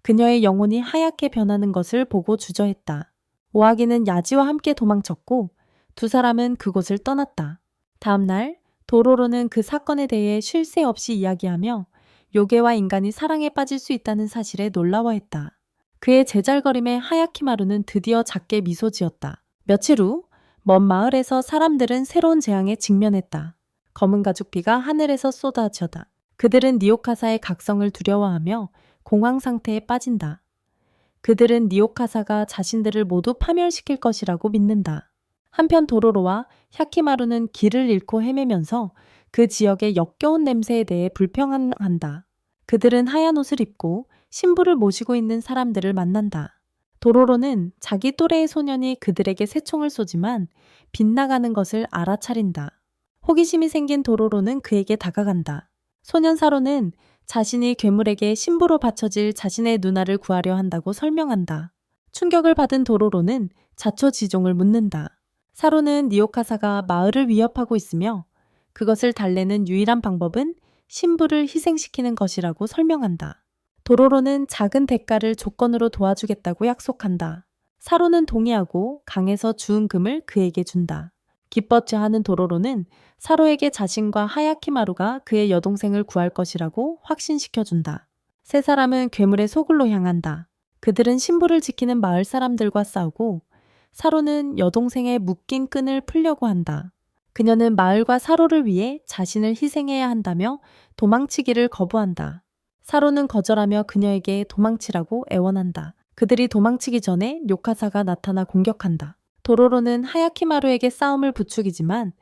그녀의 영혼이 하얗게 변하는 것을 보고 주저했다. 오하기는 야지와 함께 도망쳤고 두 사람은 그곳을 떠났다. 다음 날 도로로는 그 사건에 대해 쉴 새 없이 이야기하며 요괴와 인간이 사랑에 빠질 수 있다는 사실에 놀라워했다. 그의 제잘거림에 하야키마루는 드디어 작게 미소 지었다. 며칠 후 먼 마을에서 사람들은 새로운 재앙에 직면했다. 검은 가죽비가 하늘에서 쏟아져다. 그들은 니오카사의 각성을 두려워하며 공황 상태에 빠진다. 그들은 니오카사가 자신들을 모두 파멸시킬 것이라고 믿는다. 한편 도로로와 야키마루는 길을 잃고 헤매면서 그 지역의 역겨운 냄새에 대해 불평한다. 그들은 하얀 옷을 입고 신부를 모시고 있는 사람들을 만난다. 도로로는 자기 또래의 소년이 그들에게 새총을 쏘지만 빗나가는 것을 알아차린다. 호기심이 생긴 도로로는 그에게 다가간다. 소년 사로는 자신이 괴물에게 신부로 바쳐질 자신의 누나를 구하려 한다고 설명한다. 충격을 받은 도로로는 자초지종을 묻는다. 사로는 니오카사가 마을을 위협하고 있으며 그것을 달래는 유일한 방법은 신부를 희생시키는 것이라고 설명한다. 도로로는 작은 대가를 조건으로 도와주겠다고 약속한다. 사로는 동의하고 강에서 주운 금을 그에게 준다. 기뻐하는 도로로는 사로에게 자신과 하야키마루가 그의 여동생을 구할 것이라고 확신시켜준다. 세 사람은 괴물의 소굴로 향한다. 그들은 신부를 지키는 마을 사람들과 싸우고 사로는 여동생의 묶인 끈을 풀려고 한다. 그녀는 마을과 사로를 위해 자신을 희생해야 한다며 도망치기를 거부한다. 사로는 거절하며 그녀에게 도망치라고 애원한다. 그들이 도망치기 전에 뇨카사가 나타나 공격한다. 도로로는 하야키마루에게 싸움을 부추기지만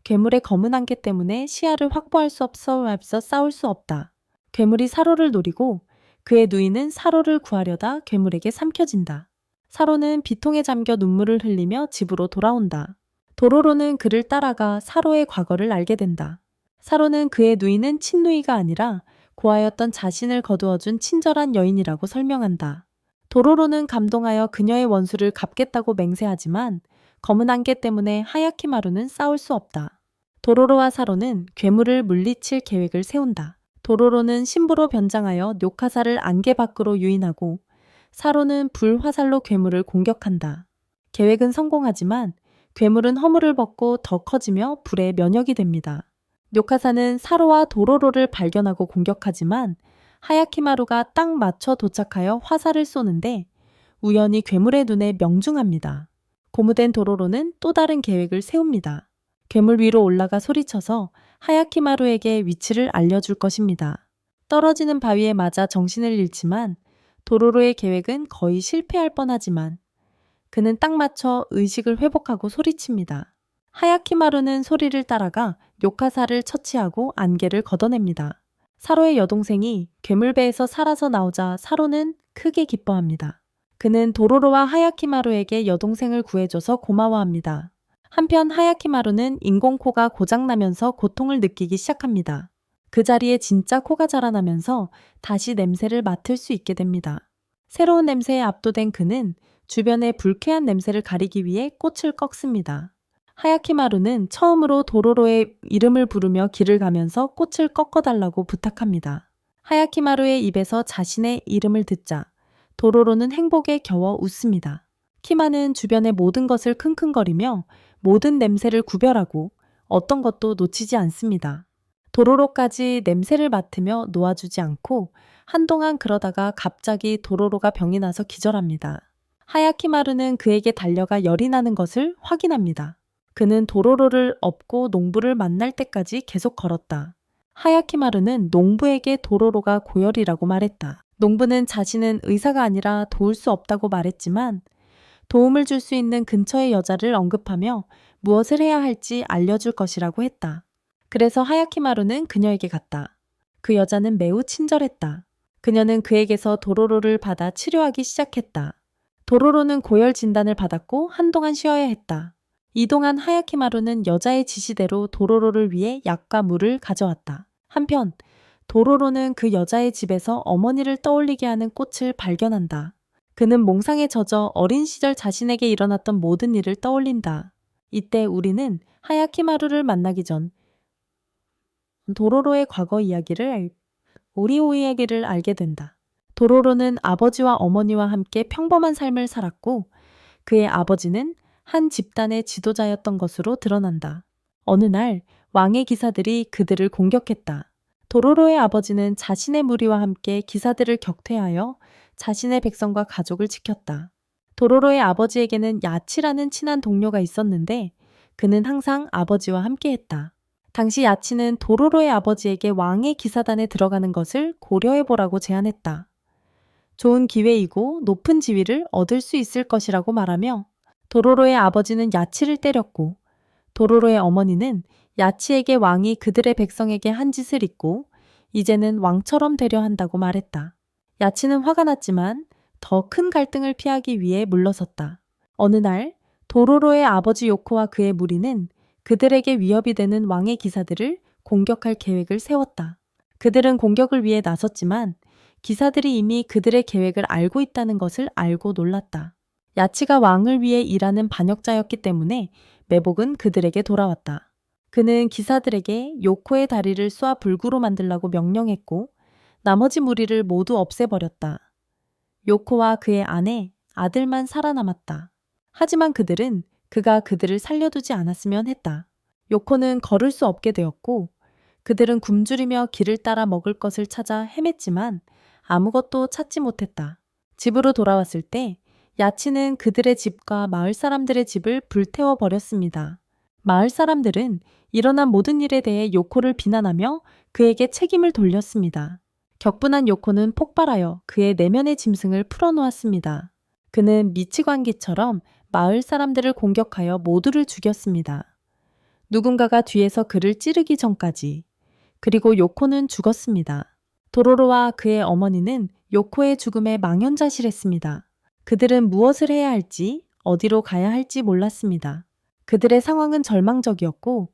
괴물의 검은 안개 때문에 시야를 확보할 수 없어 싸울 수 없다. 괴물이 사로를 노리고 그의 누이는 사로를 구하려다 괴물에게 삼켜진다. 사로는 비통에 잠겨 눈물을 흘리며 집으로 돌아온다. 도로로는 그를 따라가 사로의 과거를 알게 된다. 사로는 그의 누이는 친누이가 아니라 고아였던 자신을 거두어준 친절한 여인이라고 설명한다. 도로로는 감동하여 그녀의 원수를 갚겠다고 맹세하지만 검은 안개 때문에 하야키마루는 싸울 수 없다. 도로로와 사로는 괴물을 물리칠 계획을 세운다. 도로로는 신부로 변장하여 뇨카사를 안개 밖으로 유인하고 사로는 불화살로 괴물을 공격한다. 계획은 성공하지만 괴물은 허물을 벗고 더 커지며 불에 면역이 됩니다. 뇨카사는 사로와 도로로를 발견하고 공격하지만 하야키마루가 딱 맞춰 도착하여 화살을 쏘는데 우연히 괴물의 눈에 명중합니다. 고무된 도로로는 또 다른 계획을 세웁니다. 괴물 위로 올라가 소리쳐서 하야키마루에게 위치를 알려줄 것입니다. 떨어지는 바위에 맞아 정신을 잃지만 도로로의 계획은 거의 실패할 뻔하지만 그는 딱 맞춰 의식을 회복하고 소리칩니다. 하야키마루는 소리를 따라가 요카사를 처치하고 안개를 걷어냅니다. 사로의 여동생이 괴물배에서 살아서 나오자 사로는 크게 기뻐합니다. 그는 도로로와 하야키마루에게 여동생을 구해줘서 고마워합니다. 한편 하야키마루는 인공코가 고장나면서 고통을 느끼기 시작합니다. 그 자리에 진짜 코가 자라나면서 다시 냄새를 맡을 수 있게 됩니다. 새로운 냄새에 압도된 그는 주변의 불쾌한 냄새를 가리기 위해 꽃을 꺾습니다. 하야키마루는 처음으로 도로로의 이름을 부르며 길을 가면서 꽃을 꺾어달라고 부탁합니다. 하야키마루의 입에서 자신의 이름을 듣자 도로로는 행복에 겨워 웃습니다. 키마는 주변의 모든 것을 킁킁거리며 모든 냄새를 구별하고 어떤 것도 놓치지 않습니다. 도로로까지 냄새를 맡으며 놓아주지 않고 한동안 그러다가 갑자기 도로로가 병이 나서 기절합니다. 하야키마루는 그에게 달려가 열이 나는 것을 확인합니다. 그는 도로로를 업고 농부를 만날 때까지 계속 걸었다. 하야키마루는 농부에게 도로로가 고열이라고 말했다. 농부는 자신은 의사가 아니라 도울 수 없다고 말했지만 도움을 줄 수 있는 근처의 여자를 언급하며 무엇을 해야 할지 알려줄 것이라고 했다. 그래서 하야키마루는 그녀에게 갔다. 그 여자는 매우 친절했다. 그녀는 그에게서 도로로를 받아 치료하기 시작했다. 도로로는 고열 진단을 받았고 한동안 쉬어야 했다. 이동안 하야키마루는 여자의 지시대로 도로로를 위해 약과 물을 가져왔다. 한편 도로로는 그 여자의 집에서 어머니를 떠올리게 하는 꽃을 발견한다. 그는 몽상에 젖어 어린 시절 자신에게 일어났던 모든 일을 떠올린다. 이때 우리는 하야키마루를 만나기 전 도로로의 과거 이야기를 알게 된다. 도로로는 아버지와 어머니와 함께 평범한 삶을 살았고 그의 아버지는 한 집단의 지도자였던 것으로 드러난다. 어느 날 왕의 기사들이 그들을 공격했다. 도로로의 아버지는 자신의 무리와 함께 기사들을 격퇴하여 자신의 백성과 가족을 지켰다. 도로로의 아버지에게는 야치라는 친한 동료가 있었는데 그는 항상 아버지와 함께했다. 당시 야치는 도로로의 아버지에게 왕의 기사단에 들어가는 것을 고려해보라고 제안했다. 좋은 기회이고 높은 지위를 얻을 수 있을 것이라고 말하며 도로로의 아버지는 야치를 때렸고 도로로의 어머니는 야치에게 왕이 그들의 백성에게 한 짓을 잊고 이제는 왕처럼 되려 한다고 말했다. 야치는 화가 났지만 더 큰 갈등을 피하기 위해 물러섰다. 어느 날 도로로의 아버지 요코와 그의 무리는 그들에게 위협이 되는 왕의 기사들을 공격할 계획을 세웠다. 그들은 공격을 위해 나섰지만 기사들이 이미 그들의 계획을 알고 있다는 것을 알고 놀랐다. 야치가 왕을 위해 일하는 반역자였기 때문에 매복은 그들에게 돌아왔다. 그는 기사들에게 요코의 다리를 쏴 불구로 만들라고 명령했고 나머지 무리를 모두 없애버렸다. 요코와 그의 아내, 아들만 살아남았다. 하지만 그들은 그가 그들을 살려두지 않았으면 했다. 요코는 걸을 수 없게 되었고 그들은 굶주리며 길을 따라 먹을 것을 찾아 헤맸지만 아무것도 찾지 못했다. 집으로 돌아왔을 때 야치는 그들의 집과 마을 사람들의 집을 불태워 버렸습니다. 마을 사람들은 일어난 모든 일에 대해 요코를 비난하며 그에게 책임을 돌렸습니다. 격분한 요코는 폭발하여 그의 내면의 짐승을 풀어놓았습니다. 그는 미치광기처럼 마을 사람들을 공격하여 모두를 죽였습니다. 누군가가 뒤에서 그를 찌르기 전까지. 그리고 요코는 죽었습니다. 도로로와 그의 어머니는 요코의 죽음에 망연자실했습니다. 그들은 무엇을 해야 할지, 어디로 가야 할지 몰랐습니다. 그들의 상황은 절망적이었고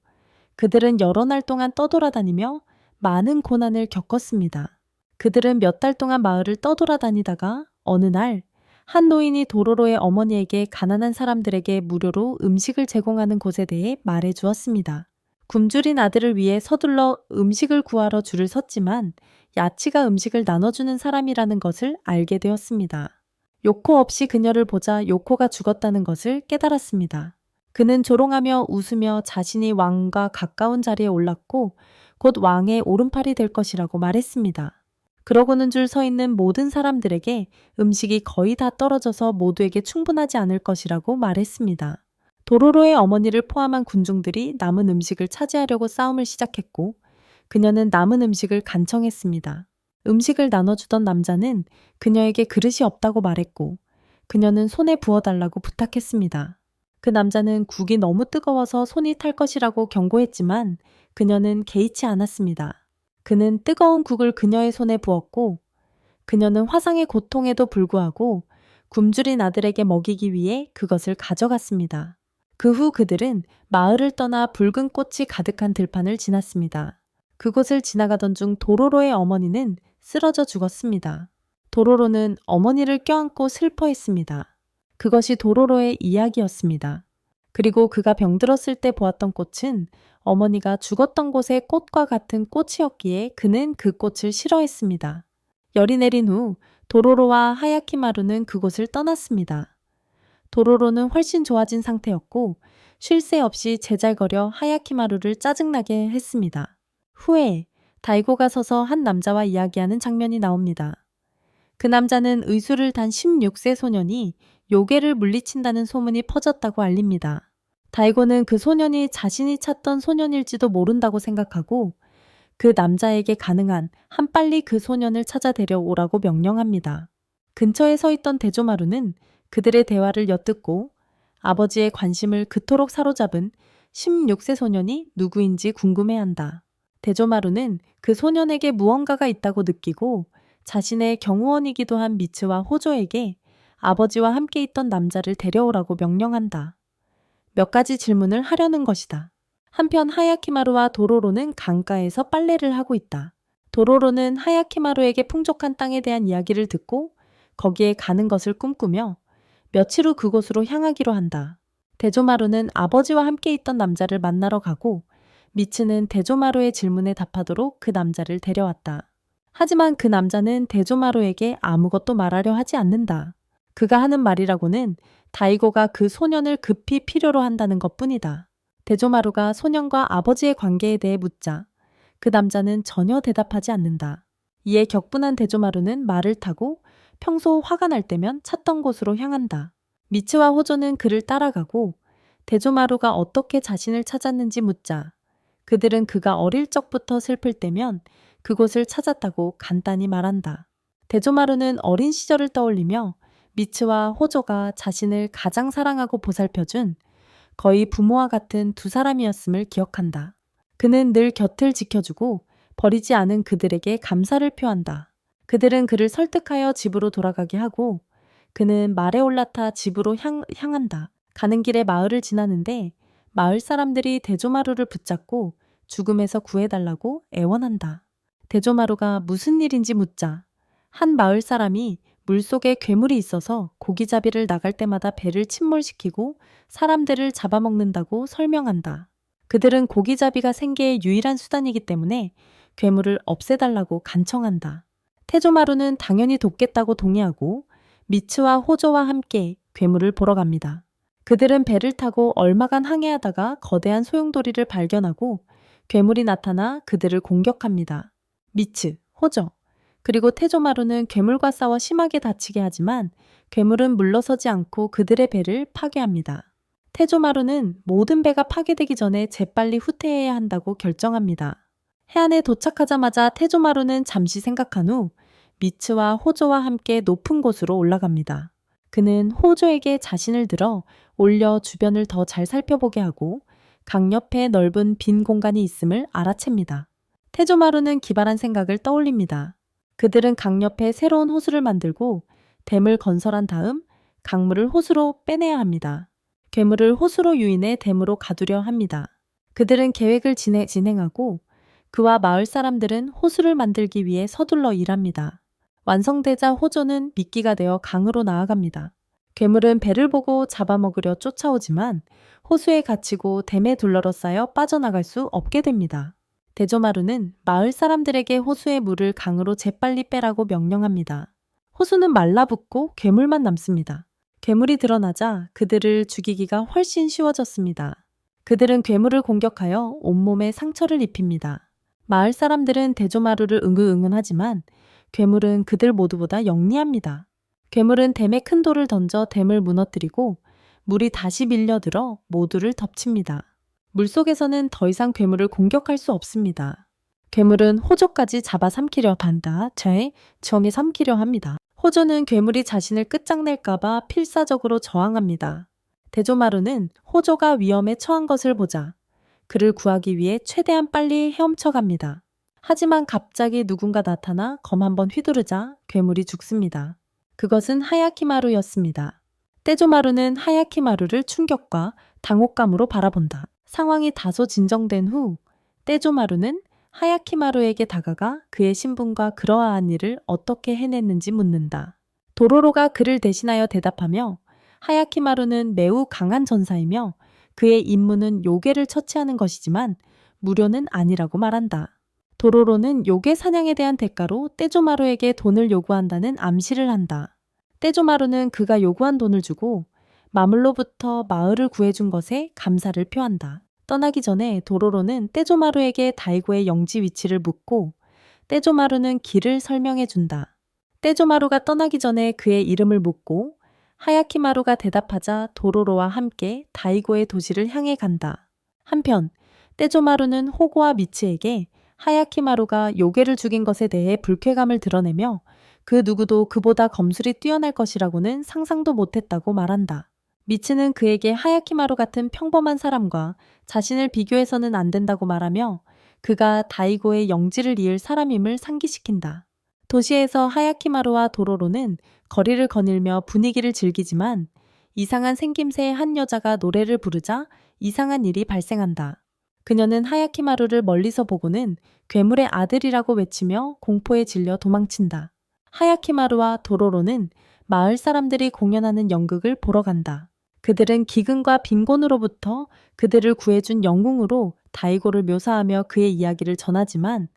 그들은 여러 날 동안 떠돌아다니며 많은 고난을 겪었습니다. 그들은 몇 달 동안 마을을 떠돌아다니다가 어느 날 한 노인이 도로로의 어머니에게 가난한 사람들에게 무료로 음식을 제공하는 곳에 대해 말해 주었습니다. 굶주린 아들을 위해 서둘러 음식을 구하러 줄을 섰지만 야치가 음식을 나눠주는 사람이라는 것을 알게 되었습니다. 요코 없이 그녀를 보자 요코가 죽었다는 것을 깨달았습니다. 그는 조롱하며 웃으며 자신이 왕과 가까운 자리에 올랐고 곧 왕의 오른팔이 될 것이라고 말했습니다. 그러고는 줄 서 있는 모든 사람들에게 음식이 거의 다 떨어져서 모두에게 충분하지 않을 것이라고 말했습니다. 도로로의 어머니를 포함한 군중들이 남은 음식을 차지하려고 싸움을 시작했고 그녀는 남은 음식을 간청했습니다. 음식을 나눠주던 남자는 그녀에게 그릇이 없다고 말했고 그녀는 손에 부어달라고 부탁했습니다. 그 남자는 국이 너무 뜨거워서 손이 탈 것이라고 경고했지만 그녀는 개의치 않았습니다. 그는 뜨거운 국을 그녀의 손에 부었고 그녀는 화상의 고통에도 불구하고 굶주린 아들에게 먹이기 위해 그것을 가져갔습니다. 그 후 그들은 마을을 떠나 붉은 꽃이 가득한 들판을 지났습니다. 그곳을 지나가던 중 도로로의 어머니는 쓰러져 죽었습니다. 도로로는 어머니를 껴안고 슬퍼했습니다. 그것이 도로로의 이야기였습니다. 그리고 그가 병들었을 때 보았던 꽃은 어머니가 죽었던 곳의 꽃과 같은 꽃이었기에 그는 그 꽃을 싫어했습니다. 열이 내린 후 도로로와 하야키마루는 그곳을 떠났습니다. 도로로는 훨씬 좋아진 상태였고 쉴 새 없이 제잘거려 하야키마루를 짜증나게 했습니다. 후에 다이고가 서서 한 남자와 이야기하는 장면이 나옵니다. 그 남자는 의술을 단 16세 소년이 요괴를 물리친다는 소문이 퍼졌다고 알립니다. 다이고는 그 소년이 자신이 찾던 소년일지도 모른다고 생각하고 그 남자에게 가능한 한 빨리 그 소년을 찾아 데려오라고 명령합니다. 근처에 서 있던 대조마루는 그들의 대화를 엿듣고 아버지의 관심을 그토록 사로잡은 16세 소년이 누구인지 궁금해한다. 대조마루는 그 소년에게 무언가가 있다고 느끼고 자신의 경호원이기도 한 미츠와 호조에게 아버지와 함께 있던 남자를 데려오라고 명령한다. 몇 가지 질문을 하려는 것이다. 한편 하야키마루와 도로로는 강가에서 빨래를 하고 있다. 도로로는 하야키마루에게 풍족한 땅에 대한 이야기를 듣고 거기에 가는 것을 꿈꾸며 며칠 후 그곳으로 향하기로 한다. 대조마루는 아버지와 함께 있던 남자를 만나러 가고 미츠는 대조마루의 질문에 답하도록 그 남자를 데려왔다. 하지만 그 남자는 대조마루에게 아무것도 말하려 하지 않는다. 그가 하는 말이라고는 다이고가 그 소년을 급히 필요로 한다는 것뿐이다. 대조마루가 소년과 아버지의 관계에 대해 묻자 그 남자는 전혀 대답하지 않는다. 이에 격분한 대조마루는 말을 타고 평소 화가 날 때면 찾던 곳으로 향한다. 미츠와 호조는 그를 따라가고 대조마루가 어떻게 자신을 찾았는지 묻자 그들은 그가 어릴 적부터 슬플 때면 그곳을 찾았다고 간단히 말한다. 대조마루는 어린 시절을 떠올리며 미츠와 호조가 자신을 가장 사랑하고 보살펴준 거의 부모와 같은 두 사람이었음을 기억한다. 그는 늘 곁을 지켜주고 버리지 않은 그들에게 감사를 표한다. 그들은 그를 설득하여 집으로 돌아가게 하고 그는 말에 올라타 집으로 향한다. 가는 길에 마을을 지나는데 마을 사람들이 대조마루를 붙잡고 죽음에서 구해달라고 애원한다. 대조마루가 무슨 일인지 묻자 한 마을 사람이 물속에 괴물이 있어서 고기잡이를 나갈 때마다 배를 침몰시키고 사람들을 잡아먹는다고 설명한다. 그들은 고기잡이가 생계의 유일한 수단이기 때문에 괴물을 없애달라고 간청한다. 태조마루는 당연히 돕겠다고 동의하고 미츠와 호조와 함께 괴물을 보러 갑니다. 그들은 배를 타고 얼마간 항해하다가 거대한 소용돌이를 발견하고 괴물이 나타나 그들을 공격합니다. 미츠, 호조, 그리고 태조마루는 괴물과 싸워 심하게 다치게 하지만 괴물은 물러서지 않고 그들의 배를 파괴합니다. 태조마루는 모든 배가 파괴되기 전에 재빨리 후퇴해야 한다고 결정합니다. 해안에 도착하자마자 태조마루는 잠시 생각한 후 미츠와 호조와 함께 높은 곳으로 올라갑니다. 그는 호조에게 자신을 들어 올려 주변을 더 잘 살펴보게 하고 강 옆에 넓은 빈 공간이 있음을 알아챕니다. 태조마루는 기발한 생각을 떠올립니다. 그들은 강 옆에 새로운 호수를 만들고 댐을 건설한 다음 강물을 호수로 빼내야 합니다. 괴물을 호수로 유인해 댐으로 가두려 합니다. 그들은 계획을 진행하고 그와 마을 사람들은 호수를 만들기 위해 서둘러 일합니다. 완성되자 호조는 미끼가 되어 강으로 나아갑니다. 괴물은 배를 보고 잡아먹으려 쫓아오지만 호수에 갇히고 댐에 둘러싸여 빠져나갈 수 없게 됩니다. 대조마루는 마을 사람들에게 호수의 물을 강으로 재빨리 빼라고 명령합니다. 호수는 말라붙고 괴물만 남습니다. 괴물이 드러나자 그들을 죽이기가 훨씬 쉬워졌습니다. 그들은 괴물을 공격하여 온몸에 상처를 입힙니다. 마을 사람들은 대조마루를 응응하지만 괴물은 그들 모두보다 영리합니다. 괴물은 댐에 큰 돌을 던져 댐을 무너뜨리고 물이 다시 밀려들어 모두를 덮칩니다. 물속에서는 더 이상 괴물을 공격할 수 없습니다. 괴물은 호조까지 잡아삼키려 한다. 정이 삼키려 합니다. 호조는 괴물이 자신을 끝장낼까봐 필사적으로 저항합니다. 대조마루는 호조가 위험에 처한 것을 보자 그를 구하기 위해 최대한 빨리 헤엄쳐갑니다. 하지만 갑자기 누군가 나타나 검 한번 휘두르자 괴물이 죽습니다. 그것은 하야키마루였습니다. 떼조마루는 하야키마루를 충격과 당혹감으로 바라본다. 상황이 다소 진정된 후 떼조마루는 하야키마루에게 다가가 그의 신분과 그러한 일을 어떻게 해냈는지 묻는다. 도로로가 그를 대신하여 대답하며 하야키마루는 매우 강한 전사이며 그의 임무는 요괴를 처치하는 것이지만 무료는 아니라고 말한다. 도로로는 요괴 사냥에 대한 대가로 떼조마루에게 돈을 요구한다는 암시를 한다. 떼조마루는 그가 요구한 돈을 주고 마물로부터 마을을 구해준 것에 감사를 표한다. 떠나기 전에 도로로는 떼조마루에게 다이고의 영지 위치를 묻고 떼조마루는 길을 설명해 준다. 떼조마루가 떠나기 전에 그의 이름을 묻고 하야키마루가 대답하자 도로로와 함께 다이고의 도시를 향해 간다. 한편 떼조마루는 호고와 미츠에게 하야키마루가 요괴를 죽인 것에 대해 불쾌감을 드러내며 그 누구도 그보다 검술이 뛰어날 것이라고는 상상도 못했다고 말한다. 미츠는 그에게 하야키마루 같은 평범한 사람과 자신을 비교해서는 안 된다고 말하며 그가 다이고의 영지를 이을 사람임을 상기시킨다. 도시에서 하야키마루와 도로로는 거리를 거닐며 분위기를 즐기지만 이상한 생김새의 한 여자가 노래를 부르자 이상한 일이 발생한다. 그녀는 하야키마루를 멀리서 보고는 괴물의 아들이라고 외치며 공포에 질려 도망친다. 하야키마루와 도로로는 마을 사람들이 공연하는 연극을 보러 간다. 그들은 기근과 빈곤으로부터 그들을 구해준 영웅으로 다이고를 묘사하며 그의 이야기를 전하지만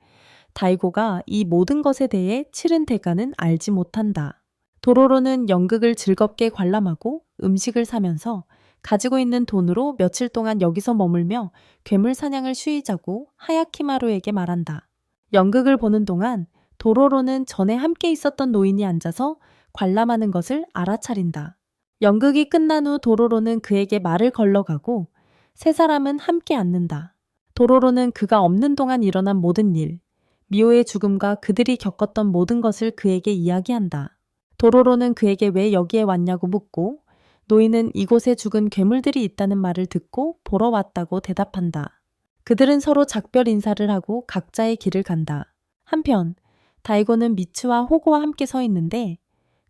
다이고가 이 모든 것에 대해 치른 대가는 알지 못한다. 도로로는 연극을 즐겁게 관람하고 음식을 사면서 가지고 있는 돈으로 며칠 동안 여기서 머물며 괴물 사냥을 쉬이자고 하야키마루에게 말한다. 연극을 보는 동안 도로로는 전에 함께 있었던 노인이 앉아서 관람하는 것을 알아차린다. 연극이 끝난 후 도로로는 그에게 말을 걸러가고 세 사람은 함께 앉는다. 도로로는 그가 없는 동안 일어난 모든 일, 미호의 죽음과 그들이 겪었던 모든 것을 그에게 이야기한다. 도로로는 그에게 왜 여기에 왔냐고 묻고 노인은 이곳에 죽은 괴물들이 있다는 말을 듣고 보러 왔다고 대답한다. 그들은 서로 작별 인사를 하고 각자의 길을 간다. 한편 다이고는 미츠와 호고와 함께 서 있는데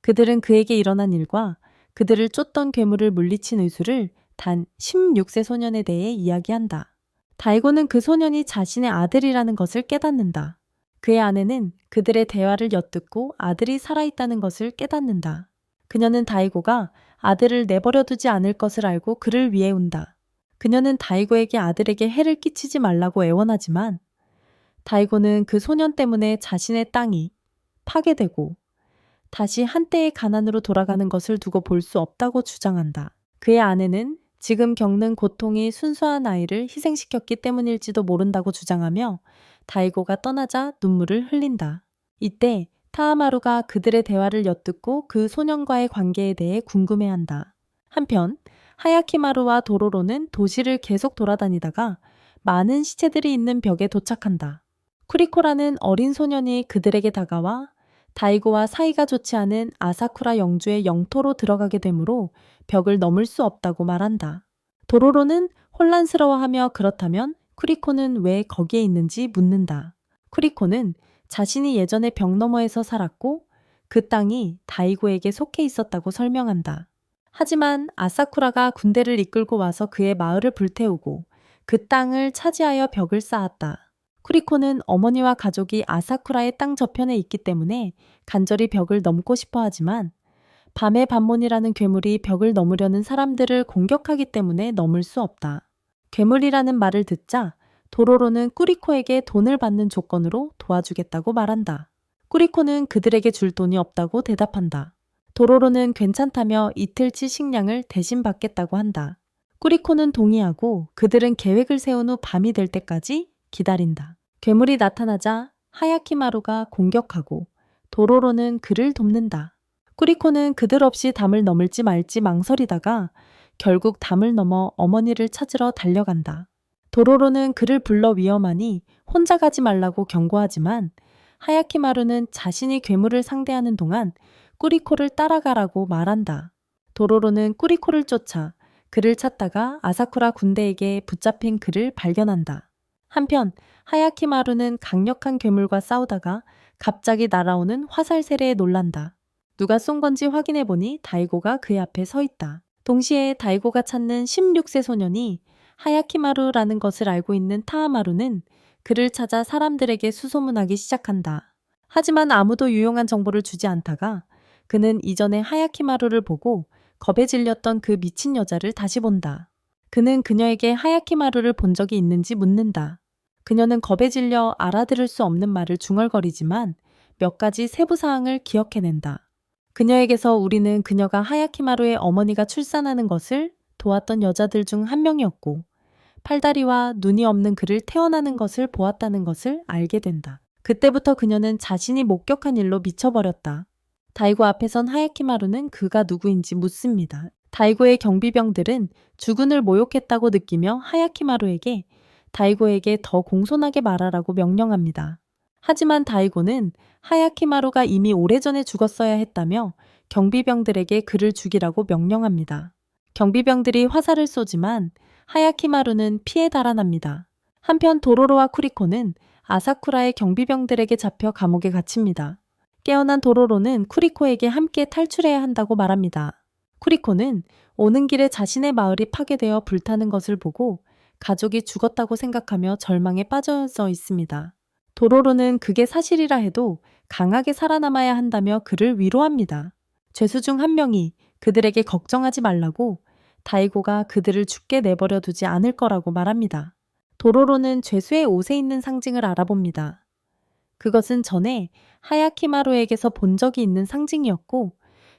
그들은 그에게 일어난 일과 그들을 쫓던 괴물을 물리친 의술을 단 16세 소년에 대해 이야기한다. 다이고는 그 소년이 자신의 아들이라는 것을 깨닫는다. 그의 아내는 그들의 대화를 엿듣고 아들이 살아있다는 것을 깨닫는다. 그녀는 다이고가 아들을 내버려두지 않을 것을 알고 그를 위해 운다. 그녀는 다이고에게 아들에게 해를 끼치지 말라고 애원하지만 다이고는 그 소년 때문에 자신의 땅이 파괴되고 다시 한때의 가난으로 돌아가는 것을 두고 볼 수 없다고 주장한다. 그의 아내는 지금 겪는 고통이 순수한 아이를 희생시켰기 때문일지도 모른다고 주장하며 다이고가 떠나자 눈물을 흘린다. 이때 타하마루가 그들의 대화를 엿듣고 그 소년과의 관계에 대해 궁금해한다. 한편 하야키마루와 도로로는 도시를 계속 돌아다니다가 많은 시체들이 있는 벽에 도착한다. 쿠리코라는 어린 소년이 그들에게 다가와 다이고와 사이가 좋지 않은 아사쿠라 영주의 영토로 들어가게 되므로 벽을 넘을 수 없다고 말한다. 도로로는 혼란스러워하며 그렇다면 쿠리코는 왜 거기에 있는지 묻는다. 쿠리코는 자신이 예전에 벽 너머에서 살았고 그 땅이 다이고에게 속해 있었다고 설명한다. 하지만 아사쿠라가 군대를 이끌고 와서 그의 마을을 불태우고 그 땅을 차지하여 벽을 쌓았다. 쿠리코는 어머니와 가족이 아사쿠라의 땅 저편에 있기 때문에 간절히 벽을 넘고 싶어 하지만 밤의 반몬이라는 괴물이 벽을 넘으려는 사람들을 공격하기 때문에 넘을 수 없다. 괴물이라는 말을 듣자 도로로는 꾸리코에게 돈을 받는 조건으로 도와주겠다고 말한다. 꾸리코는 그들에게 줄 돈이 없다고 대답한다. 도로로는 괜찮다며 이틀치 식량을 대신 받겠다고 한다. 꾸리코는 동의하고 그들은 계획을 세운 후 밤이 될 때까지 기다린다. 괴물이 나타나자 하야키마루가 공격하고 도로로는 그를 돕는다. 꾸리코는 그들 없이 담을 넘을지 말지 망설이다가 결국 담을 넘어 어머니를 찾으러 달려간다. 도로로는 그를 불러 위험하니 혼자 가지 말라고 경고하지만 하야키마루는 자신이 괴물을 상대하는 동안 꾸리코를 따라가라고 말한다. 도로로는 꾸리코를 쫓아 그를 찾다가 아사쿠라 군대에게 붙잡힌 그를 발견한다. 한편 하야키마루는 강력한 괴물과 싸우다가 갑자기 날아오는 화살 세례에 놀란다. 누가 쏜 건지 확인해보니 다이고가 그의 앞에 서 있다. 동시에 다이고가 찾는 16세 소년이 하야키마루라는 것을 알고 있는 타하마루는 그를 찾아 사람들에게 수소문하기 시작한다. 하지만 아무도 유용한 정보를 주지 않다가 그는 이전에 하야키마루를 보고 겁에 질렸던 그 미친 여자를 다시 본다. 그는 그녀에게 하야키마루를 본 적이 있는지 묻는다. 그녀는 겁에 질려 알아들을 수 없는 말을 중얼거리지만 몇 가지 세부 사항을 기억해낸다. 그녀에게서 우리는 그녀가 하야키마루의 어머니가 출산하는 것을 도왔던 여자들 중 한 명이었고 팔다리와 눈이 없는 그를 태어나는 것을 보았다는 것을 알게 된다. 그때부터 그녀는 자신이 목격한 일로 미쳐버렸다. 다이고 앞에 선 하야키마루는 그가 누구인지 묻습니다. 다이고의 경비병들은 주군을 모욕했다고 느끼며 하야키마루에게 다이고에게 더 공손하게 말하라고 명령합니다. 하지만 다이고는 하야키마루가 이미 오래전에 죽었어야 했다며 경비병들에게 그를 죽이라고 명령합니다. 경비병들이 화살을 쏘지만 하야키마루는 피해 달아납니다. 한편 도로로와 쿠리코는 아사쿠라의 경비병들에게 잡혀 감옥에 갇힙니다. 깨어난 도로로는 쿠리코에게 함께 탈출해야 한다고 말합니다. 쿠리코는 오는 길에 자신의 마을이 파괴되어 불타는 것을 보고 가족이 죽었다고 생각하며 절망에 빠져 있습니다. 도로로는 그게 사실이라 해도 강하게 살아남아야 한다며 그를 위로합니다. 죄수 중 한 명이 그들에게 걱정하지 말라고 다이고가 그들을 죽게 내버려 두지 않을 거라고 말합니다. 도로로는 죄수의 옷에 있는 상징을 알아봅니다. 그것은 전에 하야키마루에게서 본 적이 있는 상징이었고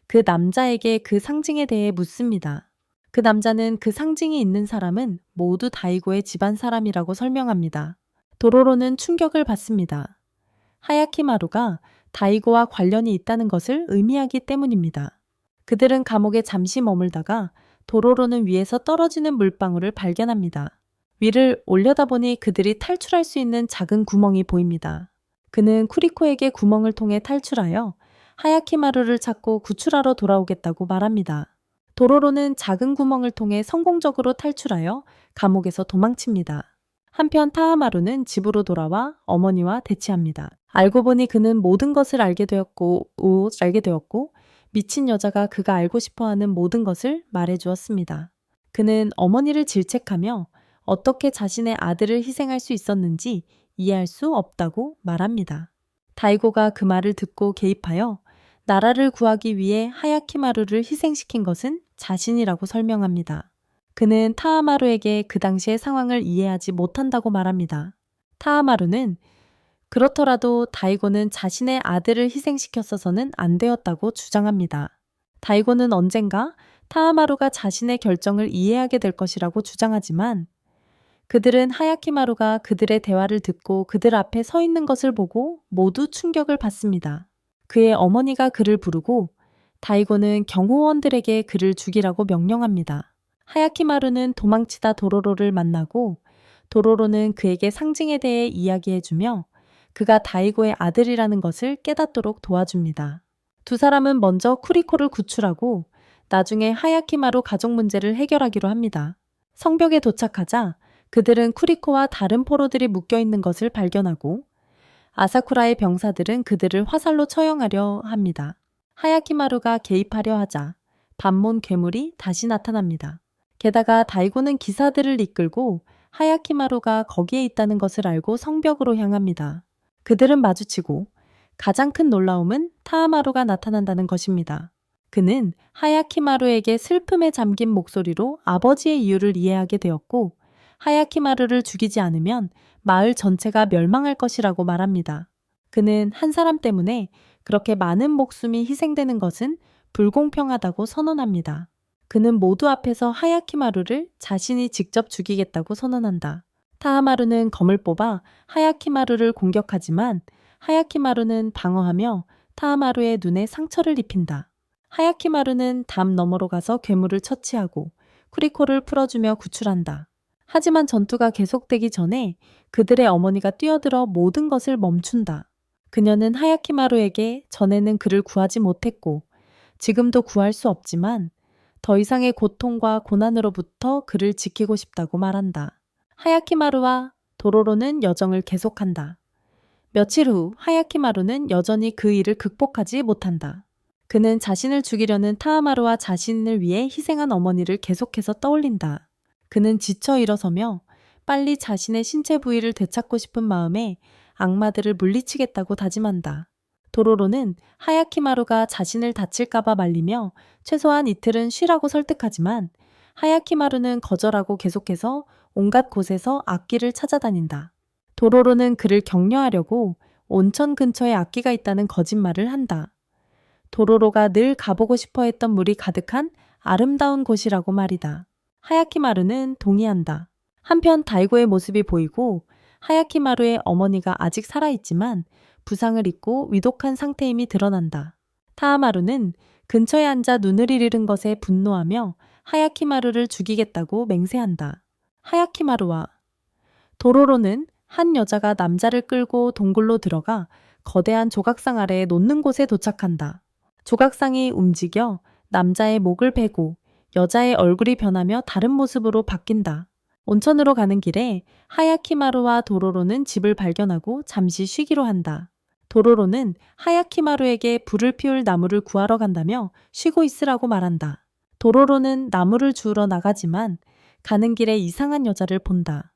그 남자에게 그 상징에 대해 묻습니다. 그 남자는 그 상징이 있는 사람은 모두 다이고의 집안 사람이라고 설명합니다. 도로로는 충격을 받습니다. 하야키마루가 다이고와 관련이 있다는 것을 의미하기 때문입니다. 그들은 감옥에 잠시 머물다가 도로로는 위에서 떨어지는 물방울을 발견합니다. 위를 올려다보니 그들이 탈출할 수 있는 작은 구멍이 보입니다. 그는 쿠리코에게 구멍을 통해 탈출하여 하야키마루를 찾고 구출하러 돌아오겠다고 말합니다. 도로로는 작은 구멍을 통해 성공적으로 탈출하여 감옥에서 도망칩니다. 한편 타하마루는 집으로 돌아와 어머니와 대치합니다. 알고 보니 그는 모든 것을 알게 되었고 미친 여자가 그가 알고 싶어하는 모든 것을 말해주었습니다. 그는 어머니를 질책하며 어떻게 자신의 아들을 희생할 수 있었는지 이해할 수 없다고 말합니다. 다이고가 그 말을 듣고 개입하여 나라를 구하기 위해 하야키마루를 희생시킨 것은 자신이라고 설명합니다. 그는 타하마루에게 그 당시의 상황을 이해하지 못한다고 말합니다. 타하마루는 그렇더라도 다이고는 자신의 아들을 희생시켰어서는 안 되었다고 주장합니다. 다이고는 언젠가 타하마루가 자신의 결정을 이해하게 될 것이라고 주장하지만 그들은 하야키마루가 그들의 대화를 듣고 그들 앞에 서 있는 것을 보고 모두 충격을 받습니다. 그의 어머니가 그를 부르고 다이고는 경호원들에게 그를 죽이라고 명령합니다. 하야키마루는 도망치다 도로로를 만나고 도로로는 그에게 상징에 대해 이야기해주며 그가 다이고의 아들이라는 것을 깨닫도록 도와줍니다. 두 사람은 먼저 쿠리코를 구출하고 나중에 하야키마루 가족 문제를 해결하기로 합니다. 성벽에 도착하자 그들은 쿠리코와 다른 포로들이 묶여있는 것을 발견하고 아사쿠라의 병사들은 그들을 화살로 처형하려 합니다. 하야키마루가 개입하려 하자 반몬 괴물이 다시 나타납니다. 게다가 다이고는 기사들을 이끌고 하야키마루가 거기에 있다는 것을 알고 성벽으로 향합니다. 그들은 마주치고 가장 큰 놀라움은 타하마루가 나타난다는 것입니다. 그는 하야키마루에게 슬픔에 잠긴 목소리로 아버지의 이유를 이해하게 되었고 하야키마루를 죽이지 않으면 마을 전체가 멸망할 것이라고 말합니다. 그는 한 사람 때문에 그렇게 많은 목숨이 희생되는 것은 불공평하다고 선언합니다. 그는 모두 앞에서 하야키마루를 자신이 직접 죽이겠다고 선언한다. 타하마루는 검을 뽑아 하야키마루를 공격하지만 하야키마루는 방어하며 타하마루의 눈에 상처를 입힌다. 하야키마루는 담 너머로 가서 괴물을 처치하고 쿠리코를 풀어주며 구출한다. 하지만 전투가 계속되기 전에 그들의 어머니가 뛰어들어 모든 것을 멈춘다. 그녀는 하야키마루에게 전에는 그를 구하지 못했고 지금도 구할 수 없지만 더 이상의 고통과 고난으로부터 그를 지키고 싶다고 말한다. 하야키마루와 도로로는 여정을 계속한다. 며칠 후 하야키마루는 여전히 그 일을 극복하지 못한다. 그는 자신을 죽이려는 타하마루와 자신을 위해 희생한 어머니를 계속해서 떠올린다. 그는 지쳐 일어서며 빨리 자신의 신체 부위를 되찾고 싶은 마음에 악마들을 물리치겠다고 다짐한다. 도로로는 하야키마루가 자신을 다칠까봐 말리며 최소한 이틀은 쉬라고 설득하지만 하야키마루는 거절하고 계속해서 온갖 곳에서 악기를 찾아다닌다. 도로로는 그를 격려하려고 온천 근처에 악기가 있다는 거짓말을 한다. 도로로가 늘 가보고 싶어 했던 물이 가득한 아름다운 곳이라고 말이다. 하야키마루는 동의한다. 한편 다이고의 모습이 보이고 하야키마루의 어머니가 아직 살아있지만 부상을 입고 위독한 상태임이 드러난다. 타하마루는 근처에 앉아 눈을 잃은 것에 분노하며 하야키마루를 죽이겠다고 맹세한다. 하야키마루와 도로로는 한 여자가 남자를 끌고 동굴로 들어가 거대한 조각상 아래에 놓는 곳에 도착한다. 조각상이 움직여 남자의 목을 베고 여자의 얼굴이 변하며 다른 모습으로 바뀐다. 온천으로 가는 길에 하야키마루와 도로로는 집을 발견하고 잠시 쉬기로 한다. 도로로는 하야키마루에게 불을 피울 나무를 구하러 간다며 쉬고 있으라고 말한다. 도로로는 나무를 주우러 나가지만 가는 길에 이상한 여자를 본다.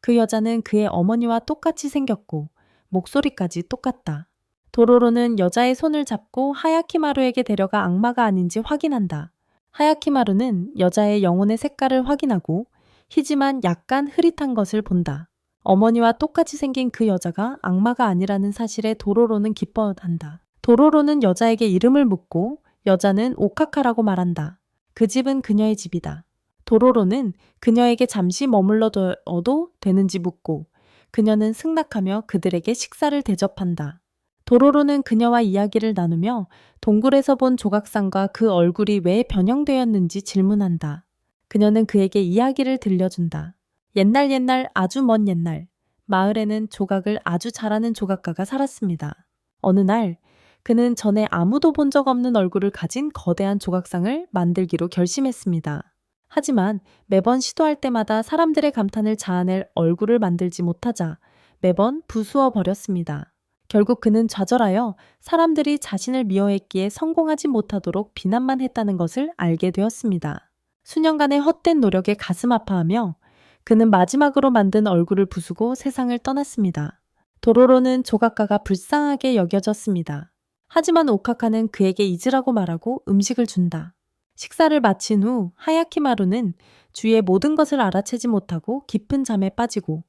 그 여자는 그의 어머니와 똑같이 생겼고 목소리까지 똑같다. 도로로는 여자의 손을 잡고 하야키마루에게 데려가 악마가 아닌지 확인한다. 하야키마루는 여자의 영혼의 색깔을 확인하고 희지만 약간 흐릿한 것을 본다. 어머니와 똑같이 생긴 그 여자가 악마가 아니라는 사실에 도로로는 기뻐한다. 도로로는 여자에게 이름을 묻고 여자는 오카카라고 말한다. 그 집은 그녀의 집이다. 도로로는 그녀에게 잠시 머물러둬도 되는지 묻고 그녀는 승낙하며 그들에게 식사를 대접한다. 도로로는 그녀와 이야기를 나누며 동굴에서 본 조각상과 그 얼굴이 왜 변형되었는지 질문한다. 그녀는 그에게 이야기를 들려준다. 옛날 아주 먼 옛날 마을에는 조각을 아주 잘하는 조각가가 살았습니다. 어느 날 그는 전에 아무도 본 적 없는 얼굴을 가진 거대한 조각상을 만들기로 결심했습니다. 하지만 매번 시도할 때마다 사람들의 감탄을 자아낼 얼굴을 만들지 못하자 매번 부수어 버렸습니다. 결국 그는 좌절하여 사람들이 자신을 미워했기에 성공하지 못하도록 비난만 했다는 것을 알게 되었습니다. 수년간의 헛된 노력에 가슴 아파하며 그는 마지막으로 만든 얼굴을 부수고 세상을 떠났습니다. 도로로는 조각가가 불쌍하게 여겨졌습니다. 하지만 오카카는 그에게 잊으라고 말하고 음식을 준다. 식사를 마친 후 하야키마루는 주위의 모든 것을 알아채지 못하고 깊은 잠에 빠지고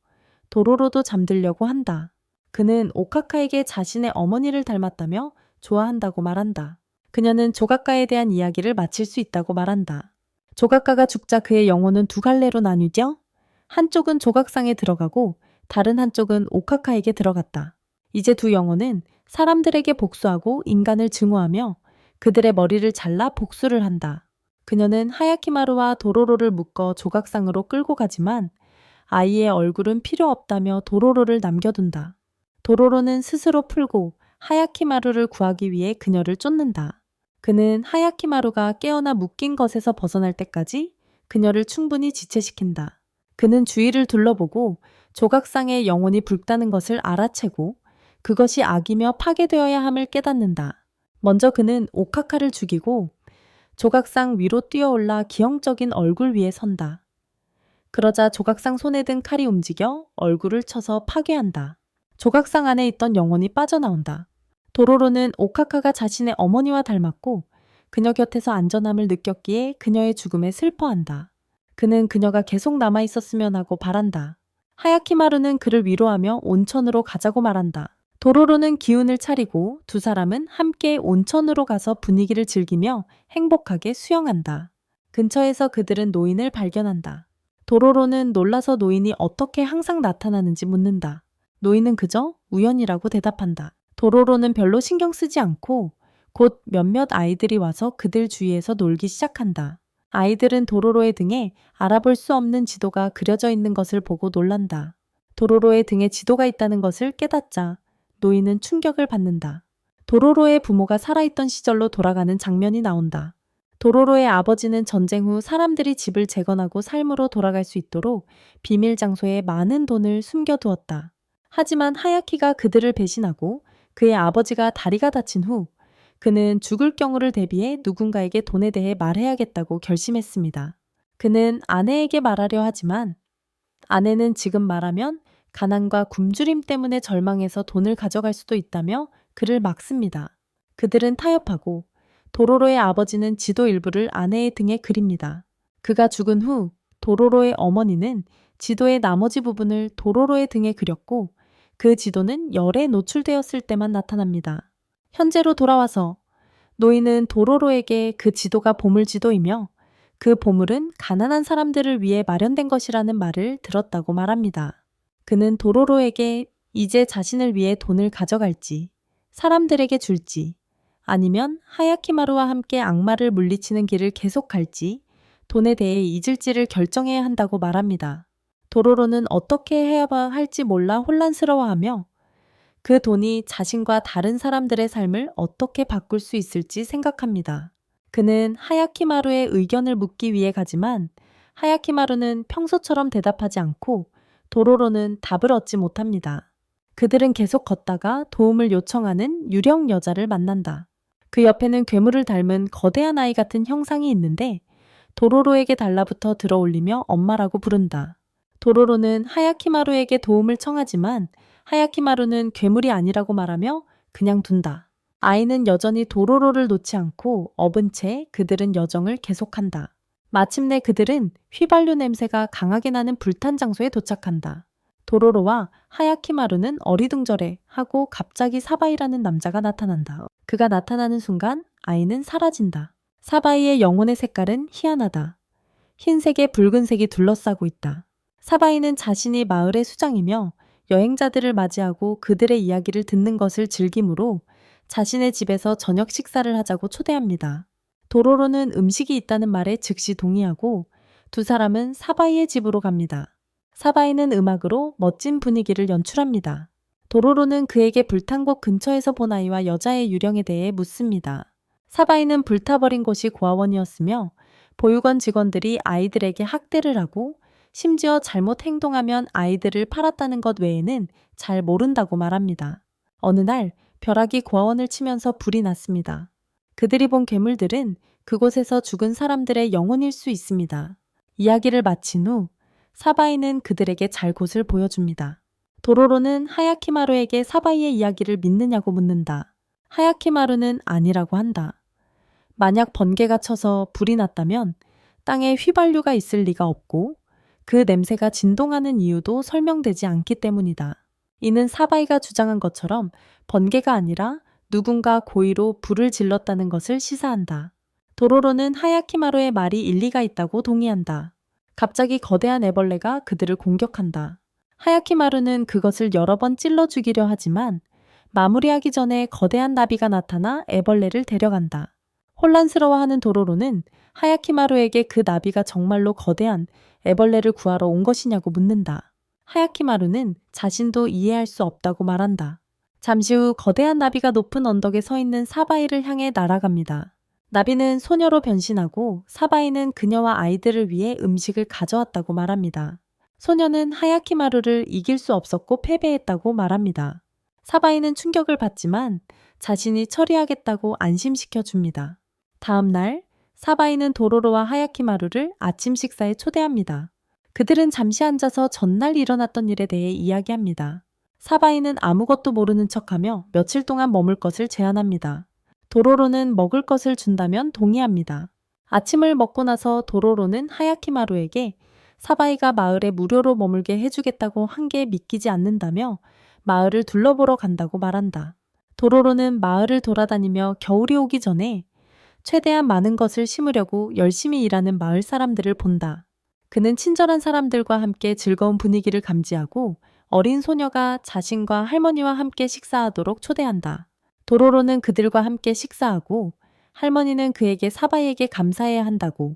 도로로도 잠들려고 한다. 그는 오카카에게 자신의 어머니를 닮았다며 좋아한다고 말한다. 그녀는 조각가에 대한 이야기를 마칠 수 있다고 말한다. 조각가가 죽자 그의 영혼은 두 갈래로 나뉘죠? 한쪽은 조각상에 들어가고 다른 한쪽은 오카카에게 들어갔다. 이제 두 영혼은 사람들에게 복수하고 인간을 증오하며 그들의 머리를 잘라 복수를 한다. 그녀는 하야키마루와 도로로를 묶어 조각상으로 끌고 가지만 아이의 얼굴은 필요 없다며 도로로를 남겨둔다. 도로로는 스스로 풀고 하야키마루를 구하기 위해 그녀를 쫓는다. 그는 하야키마루가 깨어나 묶인 것에서 벗어날 때까지 그녀를 충분히 지체시킨다. 그는 주위를 둘러보고 조각상의 영혼이 붉다는 것을 알아채고 그것이 악이며 파괴되어야 함을 깨닫는다. 먼저 그는 오카카를 죽이고 조각상 위로 뛰어올라 기형적인 얼굴 위에 선다. 그러자 조각상 손에 든 칼이 움직여 얼굴을 쳐서 파괴한다. 조각상 안에 있던 영혼이 빠져나온다. 도로로는 오카카가 자신의 어머니와 닮았고 그녀 곁에서 안전함을 느꼈기에 그녀의 죽음에 슬퍼한다. 그는 그녀가 계속 남아있었으면 하고 바란다. 하야키마루는 그를 위로하며 온천으로 가자고 말한다. 도로로는 기운을 차리고 두 사람은 함께 온천으로 가서 분위기를 즐기며 행복하게 수영한다. 근처에서 그들은 노인을 발견한다. 도로로는 놀라서 노인이 어떻게 항상 나타나는지 묻는다. 노인은 그저 우연이라고 대답한다. 도로로는 별로 신경 쓰지 않고 곧 몇몇 아이들이 와서 그들 주위에서 놀기 시작한다. 아이들은 도로로의 등에 알아볼 수 없는 지도가 그려져 있는 것을 보고 놀란다. 도로로의 등에 지도가 있다는 것을 깨닫자 노인은 충격을 받는다. 도로로의 부모가 살아있던 시절로 돌아가는 장면이 나온다. 도로로의 아버지는 전쟁 후 사람들이 집을 재건하고 삶으로 돌아갈 수 있도록 비밀 장소에 많은 돈을 숨겨두었다. 하지만 하야키가 그들을 배신하고 그의 아버지가 다리가 다친 후 그는 죽을 경우를 대비해 누군가에게 돈에 대해 말해야겠다고 결심했습니다. 그는 아내에게 말하려 하지만 아내는 지금 말하면 가난과 굶주림 때문에 절망해서 돈을 가져갈 수도 있다며 그를 막습니다. 그들은 타협하고 도로로의 아버지는 지도 일부를 아내의 등에 그립니다. 그가 죽은 후 도로로의 어머니는 지도의 나머지 부분을 도로로의 등에 그렸고 그 지도는 열에 노출되었을 때만 나타납니다. 현재로 돌아와서 노인은 도로로에게 그 지도가 보물지도이며 그 보물은 가난한 사람들을 위해 마련된 것이라는 말을 들었다고 말합니다. 그는 도로로에게 이제 자신을 위해 돈을 가져갈지, 사람들에게 줄지, 아니면 하야키마루와 함께 악마를 물리치는 길을 계속 갈지, 돈에 대해 잊을지를 결정해야 한다고 말합니다. 도로로는 어떻게 해야 할지 몰라 혼란스러워하며 그 돈이 자신과 다른 사람들의 삶을 어떻게 바꿀 수 있을지 생각합니다. 그는 하야키마루의 의견을 묻기 위해 가지만 하야키마루는 평소처럼 대답하지 않고 도로로는 답을 얻지 못합니다. 그들은 계속 걷다가 도움을 요청하는 유령 여자를 만난다. 그 옆에는 괴물을 닮은 거대한 아이 같은 형상이 있는데 도로로에게 달라붙어 들어올리며 엄마라고 부른다. 도로로는 하야키마루에게 도움을 청하지만 하야키마루는 괴물이 아니라고 말하며 그냥 둔다. 아이는 여전히 도로로를 놓지 않고 업은 채 그들은 여정을 계속한다. 마침내 그들은 휘발유 냄새가 강하게 나는 불탄 장소에 도착한다. 도로로와 하야키마루는 어리둥절해 하고 갑자기 사바이라는 남자가 나타난다. 그가 나타나는 순간 아이는 사라진다. 사바이의 영혼의 색깔은 희한하다. 흰색에 붉은색이 둘러싸고 있다. 사바이는 자신이 마을의 수장이며 여행자들을 맞이하고 그들의 이야기를 듣는 것을 즐기므로 자신의 집에서 저녁 식사를 하자고 초대합니다. 도로로는 음식이 있다는 말에 즉시 동의하고 두 사람은 사바이의 집으로 갑니다. 사바이는 음악으로 멋진 분위기를 연출합니다. 도로로는 그에게 불탄 곳 근처에서 본 아이와 여자의 유령에 대해 묻습니다. 사바이는 불타버린 곳이 고아원이었으며 보육원 직원들이 아이들에게 학대를 하고 심지어 잘못 행동하면 아이들을 팔았다는 것 외에는 잘 모른다고 말합니다. 어느 날 벼락이 고아원을 치면서 불이 났습니다. 그들이 본 괴물들은 그곳에서 죽은 사람들의 영혼일 수 있습니다. 이야기를 마친 후 사바이는 그들에게 잘 곳을 보여줍니다. 도로로는 하야키마루에게 사바이의 이야기를 믿느냐고 묻는다. 하야키마루는 아니라고 한다. 만약 번개가 쳐서 불이 났다면 땅에 휘발유가 있을 리가 없고 그 냄새가 진동하는 이유도 설명되지 않기 때문이다. 이는 사바이가 주장한 것처럼 번개가 아니라 누군가 고의로 불을 질렀다는 것을 시사한다. 도로로는 하야키마루의 말이 일리가 있다고 동의한다. 갑자기 거대한 애벌레가 그들을 공격한다. 하야키마루는 그것을 여러 번 찔러 죽이려 하지만 마무리하기 전에 거대한 나비가 나타나 애벌레를 데려간다. 혼란스러워하는 도로로는 하야키마루에게 그 나비가 정말로 거대한 애벌레를 구하러 온 것이냐고 묻는다. 하야키마루는 자신도 이해할 수 없다고 말한다. 잠시 후 거대한 나비가 높은 언덕에 서 있는 사바이를 향해 날아갑니다. 나비는 소녀로 변신하고 사바이는 그녀와 아이들을 위해 음식을 가져왔다고 말합니다. 소녀는 하야키마루를 이길 수 없었고 패배했다고 말합니다. 사바이는 충격을 받지만 자신이 처리하겠다고 안심시켜 줍니다. 다음 날 사바이는 도로로와 하야키마루를 아침 식사에 초대합니다. 그들은 잠시 앉아서 전날 일어났던 일에 대해 이야기합니다. 사바이는 아무것도 모르는 척하며 며칠 동안 머물 것을 제안합니다. 도로로는 먹을 것을 준다면 동의합니다. 아침을 먹고 나서 도로로는 하야키마루에게 사바이가 마을에 무료로 머물게 해주겠다고 한 게 믿기지 않는다며 마을을 둘러보러 간다고 말한다. 도로로는 마을을 돌아다니며 겨울이 오기 전에 최대한 많은 것을 심으려고 열심히 일하는 마을 사람들을 본다. 그는 친절한 사람들과 함께 즐거운 분위기를 감지하고 어린 소녀가 자신과 할머니와 함께 식사하도록 초대한다. 도로로는 그들과 함께 식사하고 할머니는 그에게 사바이에게 감사해야 한다고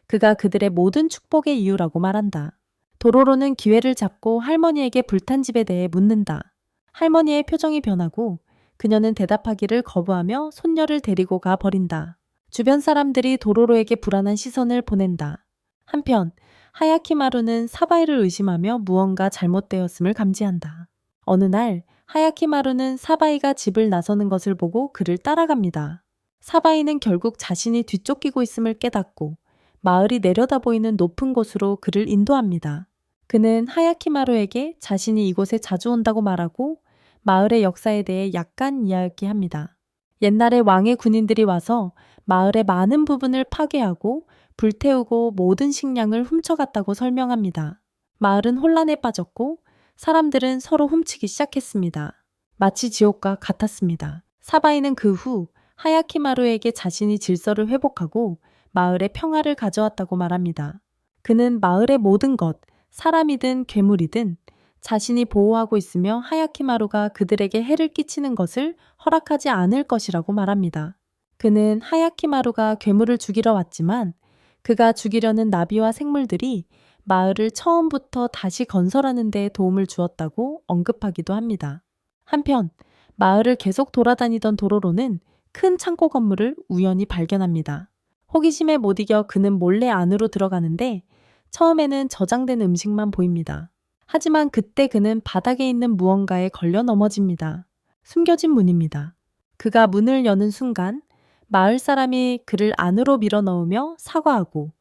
그가 그들의 모든 축복의 이유라고 말한다. 도로로는 기회를 잡고 할머니에게 불탄 집에 대해 묻는다. 할머니의 표정이 변하고 그녀는 대답하기를 거부하며 손녀를 데리고 가 버린다. 주변 사람들이 도로로에게 불안한 시선을 보낸다. 한편 하야키마루는 사바이를 의심하며 무언가 잘못되었음을 감지한다. 어느 날 하야키마루는 사바이가 집을 나서는 것을 보고 그를 따라갑니다. 사바이는 결국 자신이 뒤쫓기고 있음을 깨닫고 마을이 내려다 보이는 높은 곳으로 그를 인도합니다. 그는 하야키마루에게 자신이 이곳에 자주 온다고 말하고 마을의 역사에 대해 약간 이야기합니다. 옛날에 왕의 군인들이 와서 마을의 많은 부분을 파괴하고 불태우고 모든 식량을 훔쳐갔다고 설명합니다. 마을은 혼란에 빠졌고 사람들은 서로 훔치기 시작했습니다. 마치 지옥과 같았습니다. 사바이는 그 후 하야키마루에게 자신이 질서를 회복하고 마을의 평화를 가져왔다고 말합니다. 그는 마을의 모든 것, 사람이든 괴물이든 자신이 보호하고 있으며 하야키마루가 그들에게 해를 끼치는 것을 허락하지 않을 것이라고 말합니다. 그는 하야키마루가 괴물을 죽이러 왔지만 그가 죽이려는 나비와 생물들이 마을을 처음부터 다시 건설하는 데 도움을 주었다고 언급하기도 합니다. 한편 마을을 계속 돌아다니던 도로로는 큰 창고 건물을 우연히 발견합니다. 호기심에 못 이겨 그는 몰래 안으로 들어가는데 처음에는 저장된 음식만 보입니다. 하지만 그때 그는 바닥에 있는 무언가에 걸려 넘어집니다. 숨겨진 문입니다. 그가 문을 여는 순간 마을 사람이 그를 안으로 밀어 넣으며 사과하고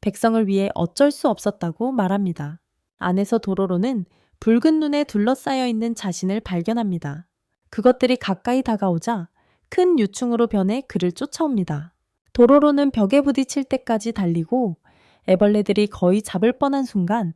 백성을 위해 어쩔 수 없었다고 말합니다. 안에서 도로로는 붉은 눈에 둘러싸여 있는 자신을 발견합니다. 그것들이 가까이 다가오자 큰 유충으로 변해 그를 쫓아옵니다. 도로로는 벽에 부딪힐 때까지 달리고 애벌레들이 거의 잡을 뻔한 순간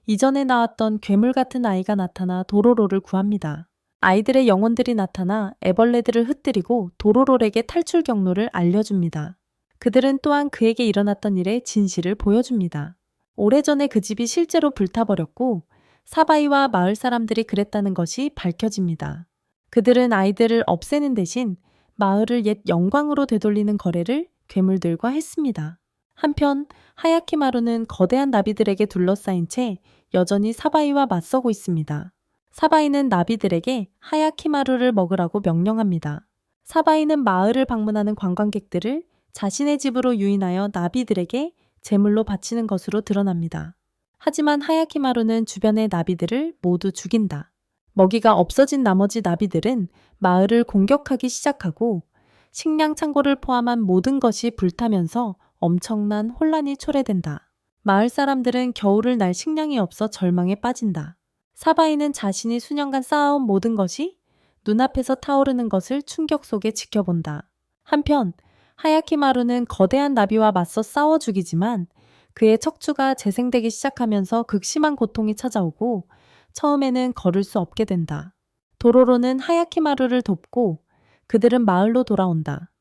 이전에 나왔던 괴물 같은 아이가 나타나 도로로를 구합니다. 아이들의 영혼들이 나타나 애벌레들을 흩뜨리고 도로로에게 탈출 경로를 알려줍니다. 그들은 또한 그에게 일어났던 일의 진실을 보여줍니다. 오래전에 그 집이 실제로 불타버렸고 사바이와 마을 사람들이 그랬다는 것이 밝혀집니다. 그들은 아이들을 없애는 대신 마을을 옛 영광으로 되돌리는 거래를 괴물들과 했습니다. 한편 하야키마루는 거대한 나비들에게 둘러싸인 채 여전히 사바이와 맞서고 있습니다. 사바이는 나비들에게 하야키마루를 먹으라고 명령합니다. 사바이는 마을을 방문하는 관광객들을 자신의 집으로 유인하여 나비들에게 제물로 바치는 것으로 드러납니다. 하지만 하야키마루는 주변의 나비들을 모두 죽인다. 먹이가 없어진 나머지 나비들은 마을을 공격하기 시작하고 식량 창고를 포함한 모든 것이 불타면서 엄청난 혼란이 초래된다. 마을 사람들은 겨울을 날 식량이 없어 절망에 빠진다. 사바이는 자신이 수년간 쌓아온 모든 것이 눈앞에서 타오르는 것을 충격 속에 지켜본다. 한편 하야키마루는 거대한 나비와 맞서 싸워 죽이지만 그의 척추가 재생되기 시작하면서 극심한 고통이 찾아오고 처음에는 걸을 수 없게 된다. 도로로는 하야키마루를 돕고 그들은 마을로 돌아온다.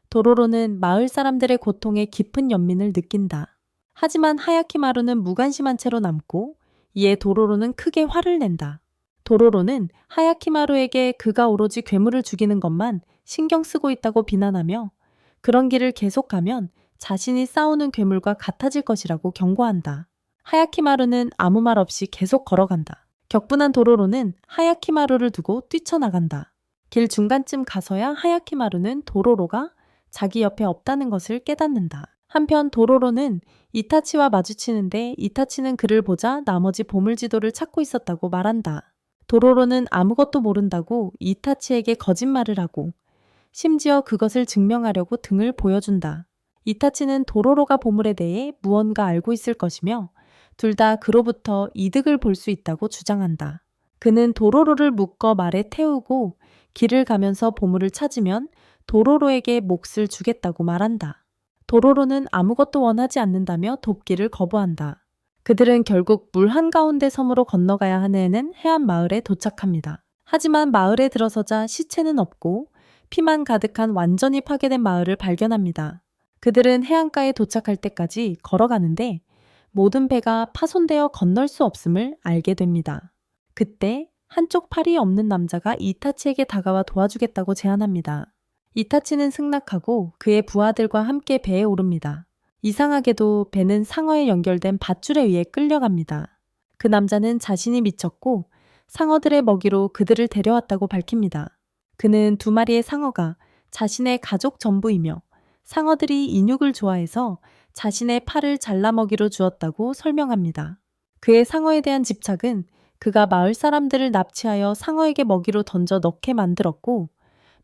도로로는 마을 사람들의 고통에 깊은 연민을 느낀다. 하지만 하야키마루는 무관심한 채로 남고 이에 도로로는 크게 화를 낸다. 도로로는 하야키마루에게 그가 오로지 괴물을 죽이는 것만 신경 쓰고 있다고 비난하며 그런 길을 계속하면 자신이 싸우는 괴물과 같아질 것이라고 경고한다. 하야키마루는 아무 말 없이 계속 걸어간다. 격분한 도로로는 하야키마루를 두고 뛰쳐나간다. 길 중간쯤 가서야 하야키마루는 도로로가 자기 옆에 없다는 것을 깨닫는다. 한편 도로로는 이타치와 마주치는데 이타치는 그를 보자 나머지 보물지도를 찾고 있었다고 말한다. 도로로는 아무것도 모른다고 이타치에게 거짓말을 하고 심지어 그것을 증명하려고 등을 보여준다. 이타치는 도로로가 보물에 대해 무언가 알고 있을 것이며 둘 다 그로부터 이득을 볼 수 있다고 주장한다. 그는 도로로를 묶어 말에 태우고 길을 가면서 보물을 찾으면 도로로에게 몫을 주겠다고 말한다. 도로로는 아무것도 원하지 않는다며 돕기를 거부한다. 그들은 결국 물 한가운데 섬으로 건너가야 하는 해안 마을에 도착합니다. 하지만 마을에 들어서자 시체는 없고 피만 가득한 완전히 파괴된 마을을 발견합니다. 그들은 해안가에 도착할 때까지 걸어가는데 모든 배가 파손되어 건널 수 없음을 알게 됩니다. 그때 한쪽 팔이 없는 남자가 이타치에게 다가와 도와주겠다고 제안합니다. 이타치는 승낙하고 그의 부하들과 함께 배에 오릅니다. 이상하게도 배는 상어에 연결된 밧줄에 의해 끌려갑니다. 그 남자는 자신이 미쳤고 상어들의 먹이로 그들을 데려왔다고 밝힙니다. 그는 두 마리의 상어가 자신의 가족 전부이며 상어들이 인육을 좋아해서 자신의 팔을 잘라 먹이로 주었다고 설명합니다. 그의 상어에 대한 집착은 그가 마을 사람들을 납치하여 상어에게 먹이로 던져 넣게 만들었고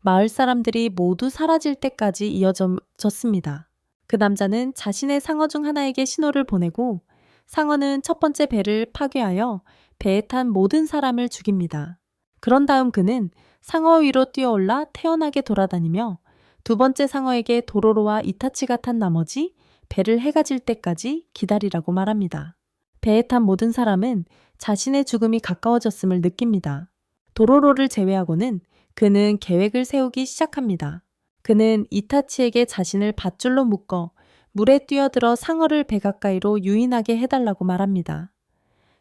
마을 사람들이 모두 사라질 때까지 이어졌습니다. 그 남자는 자신의 상어 중 하나에게 신호를 보내고 상어는 첫 번째 배를 파괴하여 배에 탄 모든 사람을 죽입니다. 그런 다음 그는 상어 위로 뛰어올라 태연하게 돌아다니며 두 번째 상어에게 도로로와 이타치가 탄 나머지 배를 해가 질 때까지 기다리라고 말합니다. 배에 탄 모든 사람은 자신의 죽음이 가까워졌음을 느낍니다. 도로로를 제외하고는 그는 계획을 세우기 시작합니다. 그는 이타치에게 자신을 밧줄로 묶어 물에 뛰어들어 상어를 배 가까이로 유인하게 해달라고 말합니다.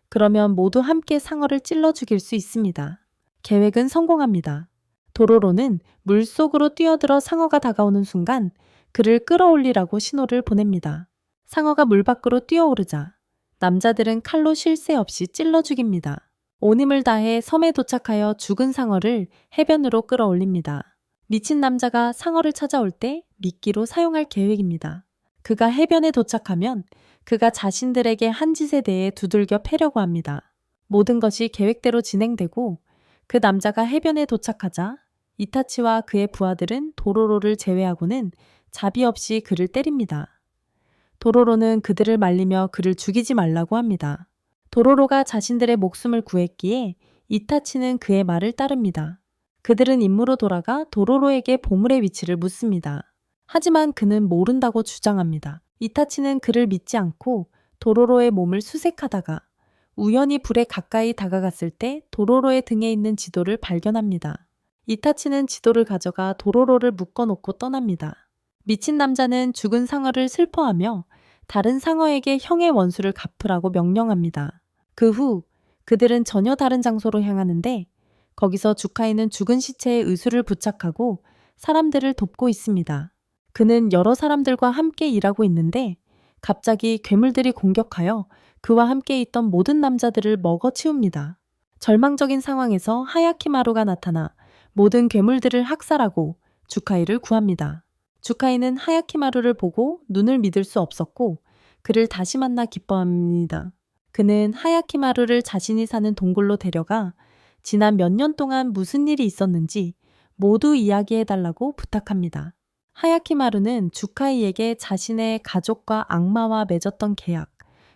그러면 모두 함께 상어를 찔러 죽일 수 있습니다. 계획은 성공합니다. 도로로는 물속으로 뛰어들어 상어가 다가오는 순간 그를 끌어올리라고 신호를 보냅니다. 상어가 물 밖으로 뛰어오르자 남자들은 칼로 쉴 새 없이 찔러 죽입니다. 온 힘을 다해 섬에 도착하여 죽은 상어를 해변으로 끌어올립니다. 미친 남자가 상어를 찾아올 때 미끼로 사용할 계획입니다. 그가 해변에 도착하면 그가 자신들에게 한 짓에 대해 두들겨 패려고 합니다. 모든 것이 계획대로 진행되고 그 남자가 해변에 도착하자 이타치와 그의 부하들은 도로로를 제외하고는 자비 없이 그를 때립니다. 도로로는 그들을 말리며 그를 죽이지 말라고 합니다. 도로로가 자신들의 목숨을 구했기에 이타치는 그의 말을 따릅니다. 그들은 임무로 돌아가 도로로에게 보물의 위치를 묻습니다. 하지만 그는 모른다고 주장합니다. 이타치는 그를 믿지 않고 도로로의 몸을 수색하다가 우연히 불에 가까이 다가갔을 때 도로로의 등에 있는 지도를 발견합니다. 이타치는 지도를 가져가 도로로를 묶어놓고 떠납니다. 미친 남자는 죽은 상어를 슬퍼하며 다른 상어에게 형의 원수를 갚으라고 명령합니다. 그 후 그들은 전혀 다른 장소로 향하는데 거기서 주카이는 죽은 시체에 의수를 부착하고 사람들을 돕고 있습니다. 그는 여러 사람들과 함께 일하고 있는데 갑자기 괴물들이 공격하여 그와 함께 있던 모든 남자들을 먹어치웁니다. 절망적인 상황에서 하야키마루가 나타나 모든 괴물들을 학살하고 주카이를 구합니다. 주카이는 하야키마루를 보고 눈을 믿을 수 없었고 그를 다시 만나 기뻐합니다. 그는 하야키마루를 자신이 사는 동굴로 데려가 지난 몇 년 동안 무슨 일이 있었는지 모두 이야기해달라고 부탁합니다. 하야키마루는 주카이에게 자신의 가족과 악마와 맺었던 계약,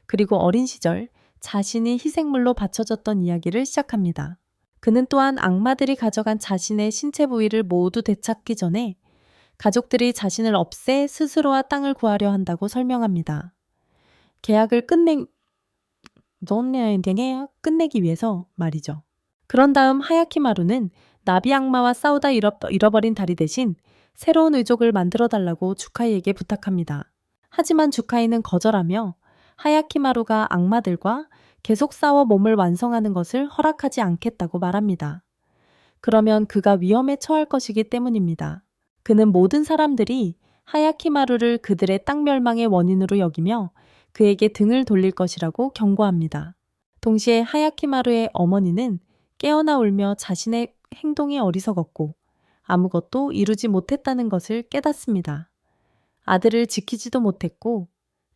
그리고 어린 시절 자신이 희생물로 바쳐졌던 이야기를 시작합니다. 그는 또한 악마들이 가져간 자신의 신체 부위를 모두 되찾기 전에 가족들이 자신을 없애 스스로와 땅을 구하려 한다고 설명합니다. 계약을 끝내기 위해서 말이죠. 그런 다음 하야키마루는 나비 악마와 싸우다 잃어버린 다리 대신 새로운 의족을 만들어 달라고 주카이에게 부탁합니다. 하지만 주카이는 거절하며 하야키마루가 악마들과 계속 싸워 몸을 완성하는 것을 허락하지 않겠다고 말합니다. 그러면 그가 위험에 처할 것이기 때문입니다. 그는 모든 사람들이 하야키마루를 그들의 땅 멸망의 원인으로 여기며 그에게 등을 돌릴 것이라고 경고합니다. 동시에 하야키마루의 어머니는 깨어나 울며 자신의 행동이 어리석었고 아무것도 이루지 못했다는 것을 깨닫습니다. 아들을 지키지도 못했고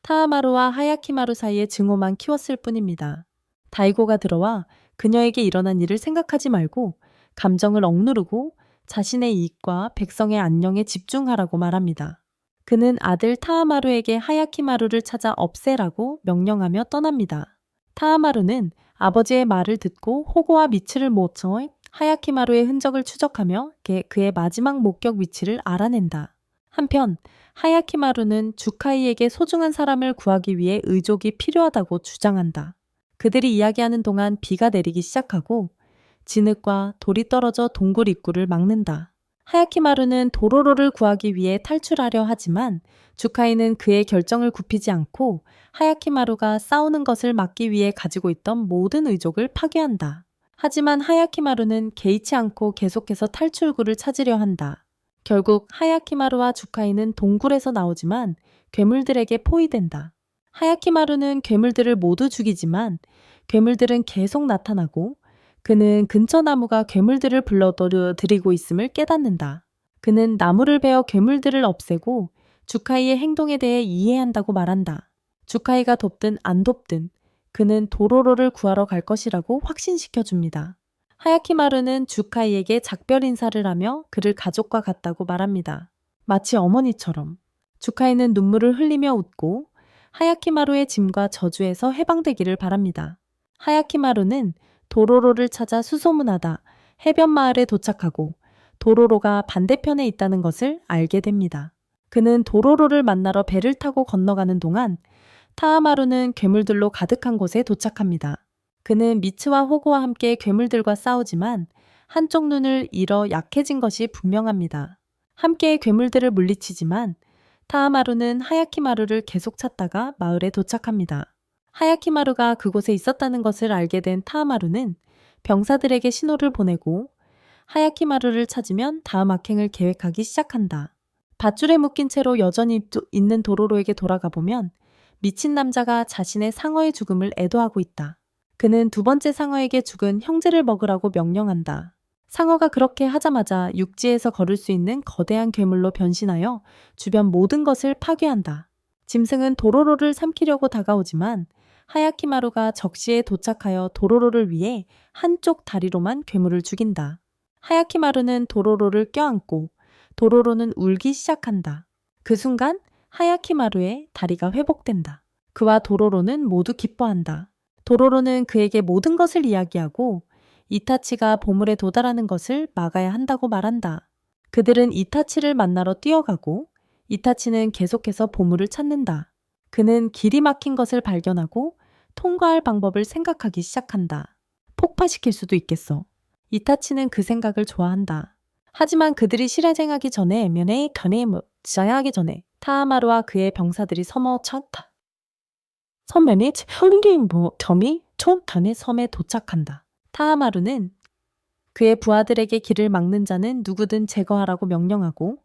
타하마루와 하야키마루 사이의 증오만 키웠을 뿐입니다. 다이고가 들어와 그녀에게 일어난 일을 생각하지 말고 감정을 억누르고 자신의 이익과 백성의 안녕에 집중하라고 말합니다. 그는 아들 타하마루에게 하야키마루를 찾아 없애라고 명령하며 떠납니다. 타하마루는 아버지의 말을 듣고 호구와 미츠를 모쳐 하야키마루의 흔적을 추적하며 그의 마지막 목격 위치를 알아낸다. 한편 하야키마루는 주카이에게 소중한 사람을 구하기 위해 의족이 필요하다고 주장한다. 그들이 이야기하는 동안 비가 내리기 시작하고 진흙과 돌이 떨어져 동굴 입구를 막는다. 하야키마루는 도로로를 구하기 위해 탈출하려 하지만 주카이는 그의 결정을 굽히지 않고 하야키마루가 싸우는 것을 막기 위해 가지고 있던 모든 의족을 파괴한다. 하지만 하야키마루는 개의치 않고 계속해서 탈출구를 찾으려 한다. 결국 하야키마루와 주카이는 동굴에서 나오지만 괴물들에게 포위된다. 하야키마루는 괴물들을 모두 죽이지만 괴물들은 계속 나타나고 그는 근처 나무가 괴물들을 불러들이고 있음을 깨닫는다. 그는 나무를 베어 괴물들을 없애고 주카이의 행동에 대해 이해한다고 말한다. 주카이가 돕든 안 돕든 그는 도로로를 구하러 갈 것이라고 확신시켜줍니다. 하야키마루는 주카이에게 작별 인사를 하며 그를 가족과 같다고 말합니다. 마치 어머니처럼. 주카이는 눈물을 흘리며 웃고 하야키마루의 짐과 저주에서 해방되기를 바랍니다. 하야키마루는 도로로를 찾아 수소문하다 해변 마을에 도착하고 도로로가 반대편에 있다는 것을 알게 됩니다. 그는 도로로를 만나러 배를 타고 건너가는 동안 타하마루는 괴물들로 가득한 곳에 도착합니다. 그는 미츠와 호구와 함께 괴물들과 싸우지만 한쪽 눈을 잃어 약해진 것이 분명합니다. 함께 괴물들을 물리치지만 타하마루는 하야키마루를 계속 찾다가 마을에 도착합니다. 하야키마루가 그곳에 있었다는 것을 알게 된 타하마루는 병사들에게 신호를 보내고 하야키마루를 찾으면 다음 악행을 계획하기 시작한다. 밧줄에 묶인 채로 여전히 있는 도로로에게 돌아가 보면 미친 남자가 자신의 상어의 죽음을 애도하고 있다. 그는 두 번째 상어에게 죽은 형제를 먹으라고 명령한다. 상어가 그렇게 하자마자 육지에서 걸을 수 있는 거대한 괴물로 변신하여 주변 모든 것을 파괴한다. 짐승은 도로로를 삼키려고 다가오지만 하야키마루가 적시에 도착하여 도로로를 위해 한쪽 다리로만 괴물을 죽인다. 하야키마루는 도로로를 껴안고 도로로는 울기 시작한다. 그 순간 하야키마루의 다리가 회복된다. 그와 도로로는 모두 기뻐한다. 도로로는 그에게 모든 것을 이야기하고 이타치가 보물에 도달하는 것을 막아야 한다고 말한다. 그들은 이타치를 만나러 뛰어가고 이타치는 계속해서 보물을 찾는다. 그는 길이 막힌 것을 발견하고 통과할 방법을 생각하기 시작한다. 폭파시킬 수도 있겠어. 이타치는 그 생각을 좋아한다. 하지만 그들이 실행하기 전에 면회 전에 전에 타하마루와 그의 병사들이 서머쳤다. 선면이 점이 총탄의 섬에 도착한다. 타하마루는 그의 부하들에게 길을 막는 자는 누구든 제거하라고 명령하고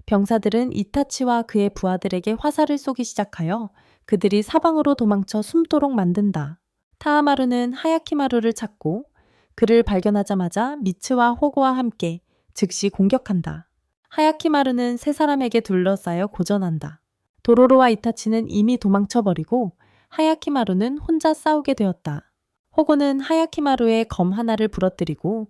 병사들은 이타치와 그의 부하들에게 화살을 쏘기 시작하여 그들이 사방으로 도망쳐 숨도록 만든다. 타하마루는 하야키마루를 찾고 그를 발견하자마자 미츠와 호구와 함께 즉시 공격한다. 하야키마루는 세 사람에게 둘러싸여 고전한다. 도로로와 이타치는 이미 도망쳐버리고 하야키마루는 혼자 싸우게 되었다. 호구는 하야키마루의 검 하나를 부러뜨리고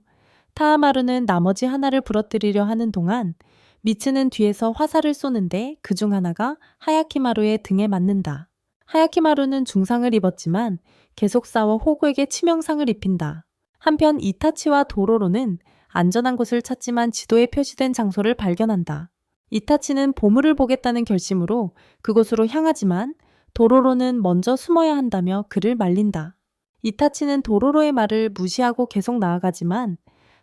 타하마루는 나머지 하나를 부러뜨리려 하는 동안 미츠는 뒤에서 화살을 쏘는데 그중 하나가 하야키마루의 등에 맞는다. 하야키마루는 중상을 입었지만 계속 싸워 호구에게 치명상을 입힌다. 한편 이타치와 도로로는 안전한 곳을 찾지만 지도에 표시된 장소를 발견한다. 이타치는 보물을 보겠다는 결심으로 그곳으로 향하지만 도로로는 먼저 숨어야 한다며 그를 말린다. 이타치는 도로로의 말을 무시하고 계속 나아가지만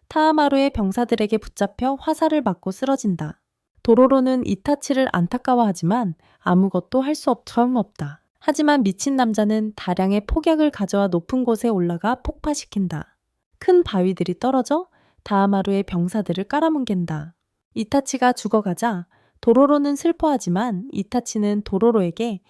타하마루의 병사들에게 붙잡혀 화살을 맞고 쓰러진다. 도로로는 이타치를 안타까워하지만 아무것도 할 수 없다. 하지만 미친 남자는 다량의 폭약을 가져와 높은 곳에 올라가 폭파시킨다. 큰 바위들이 떨어져 타하마루의 병사들을 깔아뭉갠다. 이타치가 죽어가자 도로로는 슬퍼하지만 이타치는 도로로에게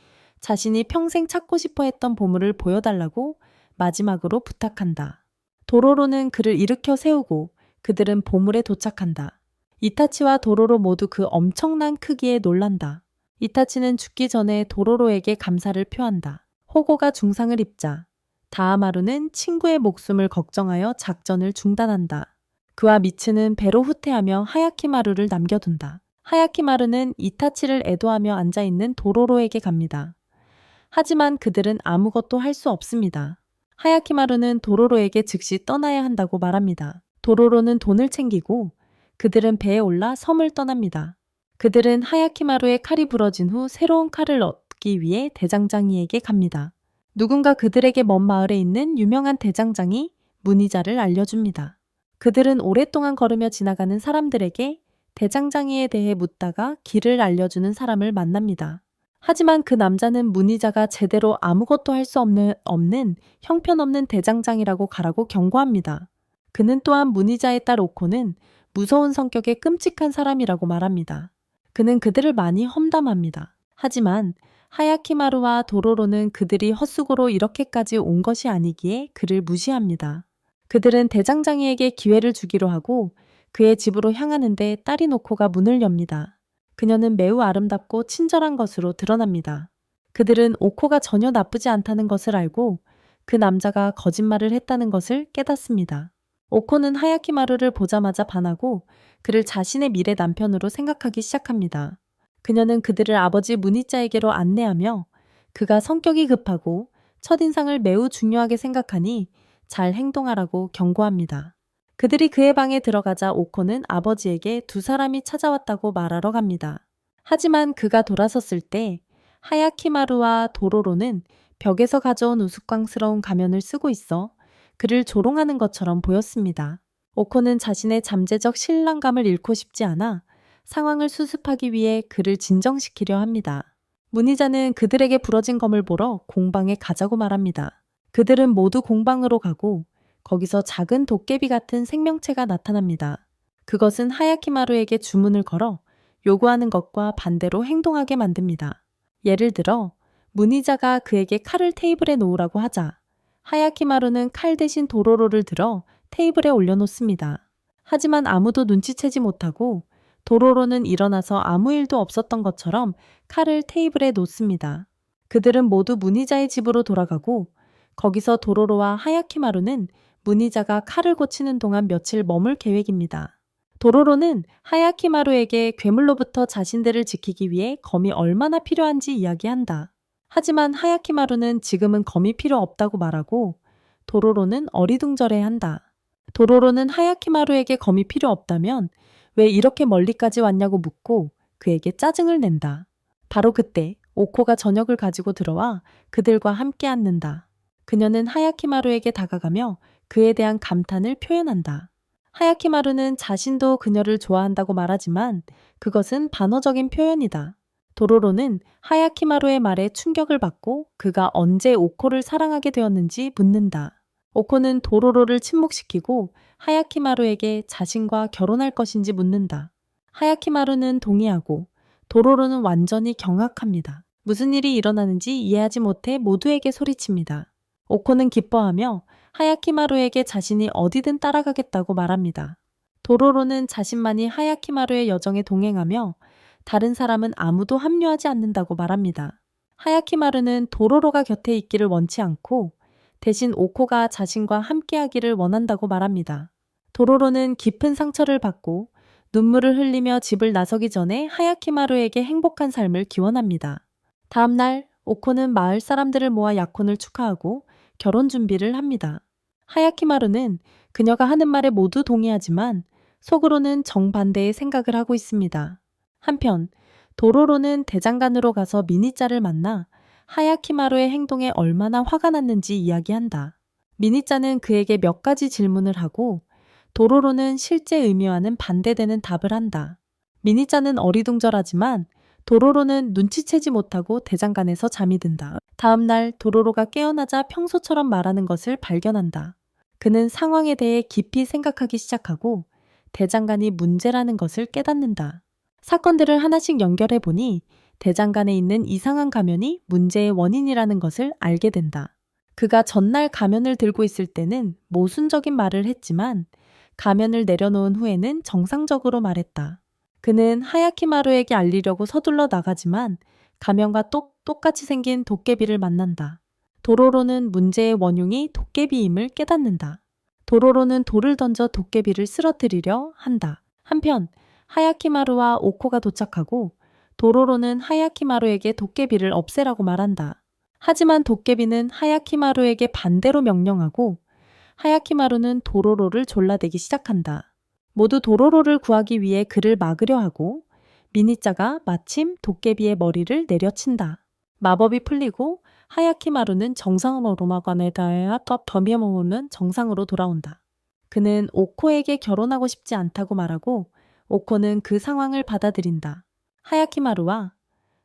자신이 평생 찾고 싶어 했던 보물을 보여달라고 마지막으로 부탁한다. 도로로는 그를 일으켜 세우고 그들은 보물에 도착한다. 이타치와 도로로 모두 그 엄청난 크기에 놀란다. 이타치는 죽기 전에 도로로에게 감사를 표한다. 호고가 중상을 입자 다하마루는 친구의 목숨을 걱정하여 작전을 중단한다. 그와 미츠는 배로 후퇴하며 하야키마루를 남겨둔다. 하야키마루는 이타치를 애도하며 앉아있는 도로로에게 갑니다. 하지만 그들은 아무것도 할 수 없습니다. 하야키마루는 도로로에게 즉시 떠나야 한다고 말합니다. 도로로는 돈을 챙기고 그들은 배에 올라 섬을 떠납니다. 그들은 하야키마루의 칼이 부러진 후 새로운 칼을 얻기 위해 대장장이에게 갑니다. 누군가 그들에게 먼 마을에 있는 유명한 대장장이 문의자를 알려줍니다. 그들은 오랫동안 걸으며 지나가는 사람들에게 대장장이에 대해 묻다가 길을 알려주는 사람을 만납니다. 하지만 그 남자는 문의자가 제대로 아무것도 할 수 없는 형편없는 대장장이라고 가라고 경고합니다. 그는 또한 문의자의 딸 오코는 무서운 성격의 끔찍한 사람이라고 말합니다. 그는 그들을 많이 험담합니다. 하지만 하야키마루와 도로로는 그들이 헛수고로 이렇게까지 온 것이 아니기에 그를 무시합니다. 그들은 대장장이에게 기회를 주기로 하고 그의 집으로 향하는데 딸이 노코가 문을 엽니다. 그녀는 매우 아름답고 친절한 것으로 드러납니다. 그들은 오코가 전혀 나쁘지 않다는 것을 알고 그 남자가 거짓말을 했다는 것을 깨닫습니다. 오코는 하야키마루를 보자마자 반하고 그를 자신의 미래 남편으로 생각하기 시작합니다. 그녀는 그들을 아버지 무니자에게로 안내하며 그가 성격이 급하고 첫인상을 매우 중요하게 생각하니 잘 행동하라고 경고합니다. 그들이 그의 방에 들어가자 오코는 아버지에게 두 사람이 찾아왔다고 말하러 갑니다. 하지만 그가 돌아섰을 때 하야키마루와 도로로는 벽에서 가져온 우스꽝스러운 가면을 쓰고 있어 그를 조롱하는 것처럼 보였습니다. 오코는 자신의 잠재적 신랑감을 잃고 싶지 않아 상황을 수습하기 위해 그를 진정시키려 합니다. 문희자는 그들에게 부러진 검을 보러 공방에 가자고 말합니다. 그들은 모두 공방으로 가고 거기서 작은 도깨비 같은 생명체가 나타납니다. 그것은 하야키마루에게 주문을 걸어 요구하는 것과 반대로 행동하게 만듭니다. 예를 들어 문희자가 그에게 칼을 테이블에 놓으라고 하자 하야키마루는 칼 대신 도로로를 들어 테이블에 올려놓습니다. 하지만 아무도 눈치채지 못하고 도로로는 일어나서 아무 일도 없었던 것처럼 칼을 테이블에 놓습니다. 그들은 모두 문희자의 집으로 돌아가고 거기서 도로로와 하야키마루는 문희자가 칼을 고치는 동안 며칠 머물 계획입니다. 도로로는 하야키마루에게 괴물로부터 자신들을 지키기 위해 검이 얼마나 필요한지 이야기한다. 하지만 하야키마루는 지금은 검이 필요 없다고 말하고 도로로는 어리둥절해한다. 도로로는 하야키마루에게 검이 필요 없다면 왜 이렇게 멀리까지 왔냐고 묻고 그에게 짜증을 낸다. 바로 그때 오코가 저녁을 가지고 들어와 그들과 함께 앉는다. 그녀는 하야키마루에게 다가가며 그에 대한 감탄을 표현한다. 하야키마루는 자신도 그녀를 좋아한다고 말하지만 그것은 반어적인 표현이다. 도로로는 하야키마루의 말에 충격을 받고 그가 언제 오코를 사랑하게 되었는지 묻는다. 오코는 도로로를 침묵시키고 하야키마루에게 자신과 결혼할 것인지 묻는다. 하야키마루는 동의하고 도로로는 완전히 경악합니다. 무슨 일이 일어나는지 이해하지 못해 모두에게 소리칩니다. 오코는 기뻐하며 하야키마루에게 자신이 어디든 따라가겠다고 말합니다. 도로로는 자신만이 하야키마루의 여정에 동행하며 다른 사람은 아무도 합류하지 않는다고 말합니다. 하야키마루는 도로로가 곁에 있기를 원치 않고 대신 오코가 자신과 함께하기를 원한다고 말합니다. 도로로는 깊은 상처를 받고 눈물을 흘리며 집을 나서기 전에 하야키마루에게 행복한 삶을 기원합니다. 다음 날 오코는 마을 사람들을 모아 약혼을 축하하고 결혼 준비를 합니다. 하야키마루는 그녀가 하는 말에 모두 동의하지만 속으로는 정반대의 생각을 하고 있습니다. 한편 도로로는 대장간으로 가서 미니짜를 만나 하야키마루의 행동에 얼마나 화가 났는지 이야기한다. 미니짜는 그에게 몇 가지 질문을 하고 도로로는 실제 의미와는 반대되는 답을 한다. 미니짜는 어리둥절하지만 도로로는 눈치채지 못하고 대장간에서 잠이 든다. 다음 날 도로로가 깨어나자 평소처럼 말하는 것을 발견한다. 그는 상황에 대해 깊이 생각하기 시작하고 대장간이 문제라는 것을 깨닫는다. 사건들을 하나씩 연결해 보니 대장간에 있는 이상한 가면이 문제의 원인이라는 것을 알게 된다. 그가 전날 가면을 들고 있을 때는 모순적인 말을 했지만 가면을 내려놓은 후에는 정상적으로 말했다. 그는 하야키마루에게 알리려고 서둘러 나가지만 가면과 똑같이 생긴 도깨비를 만난다. 도로로는 문제의 원흉이 도깨비임을 깨닫는다. 도로로는 돌을 던져 도깨비를 쓰러뜨리려 한다. 한편 하야키마루와 오코가 도착하고 도로로는 하야키마루에게 도깨비를 없애라고 말한다. 하지만 도깨비는 하야키마루에게 반대로 명령하고 하야키마루는 도로로를 졸라대기 시작한다. 모두 도로로를 구하기 위해 그를 막으려 하고 미니짜가 마침 도깨비의 머리를 내려친다. 마법이 풀리고 하야키마루는 정상으로마관에 다해 더미모는 정상으로 돌아온다. 그는 오코에게 결혼하고 싶지 않다고 말하고 오코는 그 상황을 받아들인다. 하야키마루와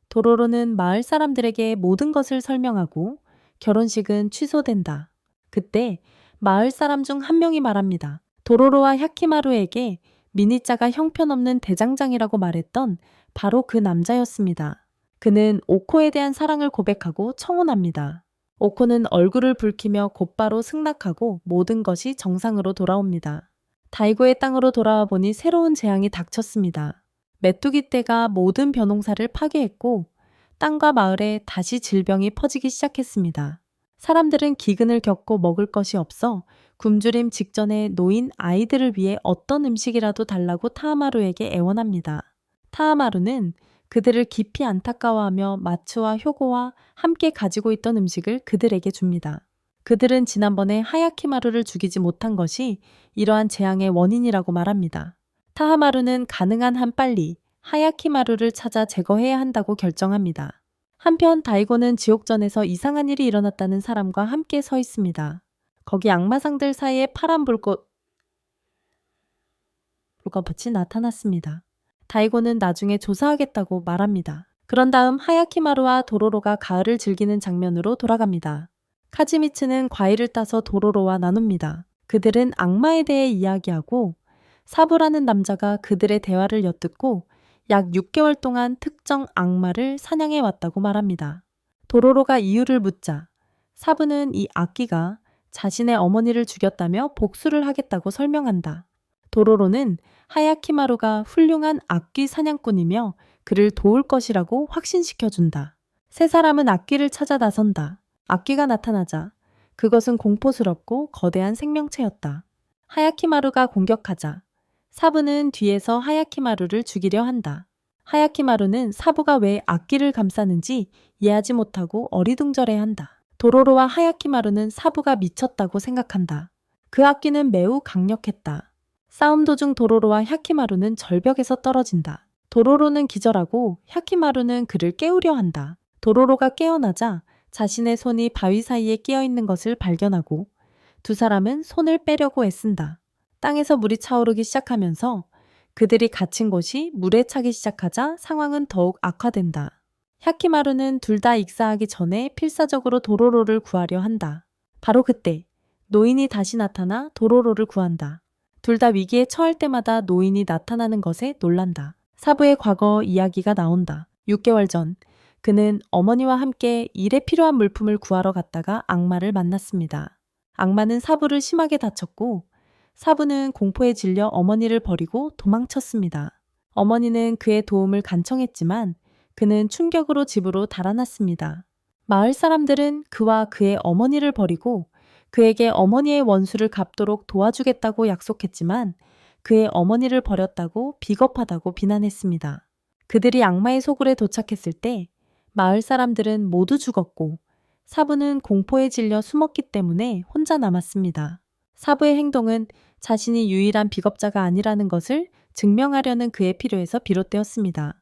도로로는 마을 사람들에게 모든 것을 설명하고 결혼식은 취소된다. 그때 마을 사람 중 한 명이 말합니다. 도로로와 야키마루에게 미니짜가 형편없는 대장장이라고 말했던 바로 그 남자였습니다. 그는 오코에 대한 사랑을 고백하고 청혼합니다. 오코는 얼굴을 붉히며 곧바로 승낙하고 모든 것이 정상으로 돌아옵니다. 다이고의 땅으로 돌아와 보니 새로운 재앙이 닥쳤습니다. 메뚜기 떼가 모든 벼농사를 파괴했고 땅과 마을에 다시 질병이 퍼지기 시작했습니다. 사람들은 기근을 겪고 먹을 것이 없어 굶주림 직전에 노인 아이들을 위해 어떤 음식이라도 달라고 타하마루에게 애원합니다. 타하마루는 그들을 깊이 안타까워하며 마츠와 효고와 함께 가지고 있던 음식을 그들에게 줍니다. 그들은 지난번에 하야키마루를 죽이지 못한 것이 이러한 재앙의 원인이라고 말합니다. 타하마루는 가능한 한 빨리 하야키마루를 찾아 제거해야 한다고 결정합니다. 한편 다이고는 지옥전에서 이상한 일이 일어났다는 사람과 함께 서 있습니다. 거기 악마상들 사이에 파란 불꽃 불꽃이 나타났습니다. 다이고는 나중에 조사하겠다고 말합니다. 그런 다음 하야키마루와 도로로가 가을을 즐기는 장면으로 돌아갑니다. 카즈미츠는 과일을 따서 도로로와 나눕니다. 그들은 악마에 대해 이야기하고 사부라는 남자가 그들의 대화를 엿듣고 약 6개월 동안 특정 악마를 사냥해 왔다고 말합니다. 도로로가 이유를 묻자 사부는 이 악귀가 자신의 어머니를 죽였다며 복수를 하겠다고 설명한다. 도로로는 하야키마루가 훌륭한 악귀 사냥꾼이며 그를 도울 것이라고 확신시켜준다. 세 사람은 악귀를 찾아 나선다. 악귀가 나타나자 그것은 공포스럽고 거대한 생명체였다. 하야키마루가 공격하자 사부는 뒤에서 하야키마루를 죽이려 한다. 하야키마루는 사부가 왜 악귀를 감싸는지 이해하지 못하고 어리둥절해한다. 도로로와 하야키마루는 사부가 미쳤다고 생각한다. 그 악귀는 매우 강력했다. 싸움 도중 도로로와 야키마루는 절벽에서 떨어진다. 도로로는 기절하고 야키마루는 그를 깨우려 한다. 도로로가 깨어나자 자신의 손이 바위 사이에 끼어 있는 것을 발견하고 두 사람은 손을 빼려고 애쓴다. 땅에서 물이 차오르기 시작하면서 그들이 갇힌 곳이 물에 차기 시작하자 상황은 더욱 악화된다. 야키마루는 둘 다 익사하기 전에 필사적으로 도로로를 구하려 한다. 바로 그때 노인이 다시 나타나 도로로를 구한다. 둘 다 위기에 처할 때마다 노인이 나타나는 것에 놀란다. 사부의 과거 이야기가 나온다. 6개월 전 그는 어머니와 함께 일에 필요한 물품을 구하러 갔다가 악마를 만났습니다. 악마는 사부를 심하게 다쳤고 사부는 공포에 질려 어머니를 버리고 도망쳤습니다. 어머니는 그의 도움을 간청했지만 그는 충격으로 집으로 달아났습니다. 마을 사람들은 그와 그의 어머니를 버리고 그에게 어머니의 원수를 갚도록 도와주겠다고 약속했지만 그의 어머니를 버렸다고 비겁하다고 비난했습니다. 그들이 악마의 소굴에 도착했을 때 마을 사람들은 모두 죽었고 사부는 공포에 질려 숨었기 때문에 혼자 남았습니다. 사부의 행동은 자신이 유일한 비겁자가 아니라는 것을 증명하려는 그의 필요에서 비롯되었습니다.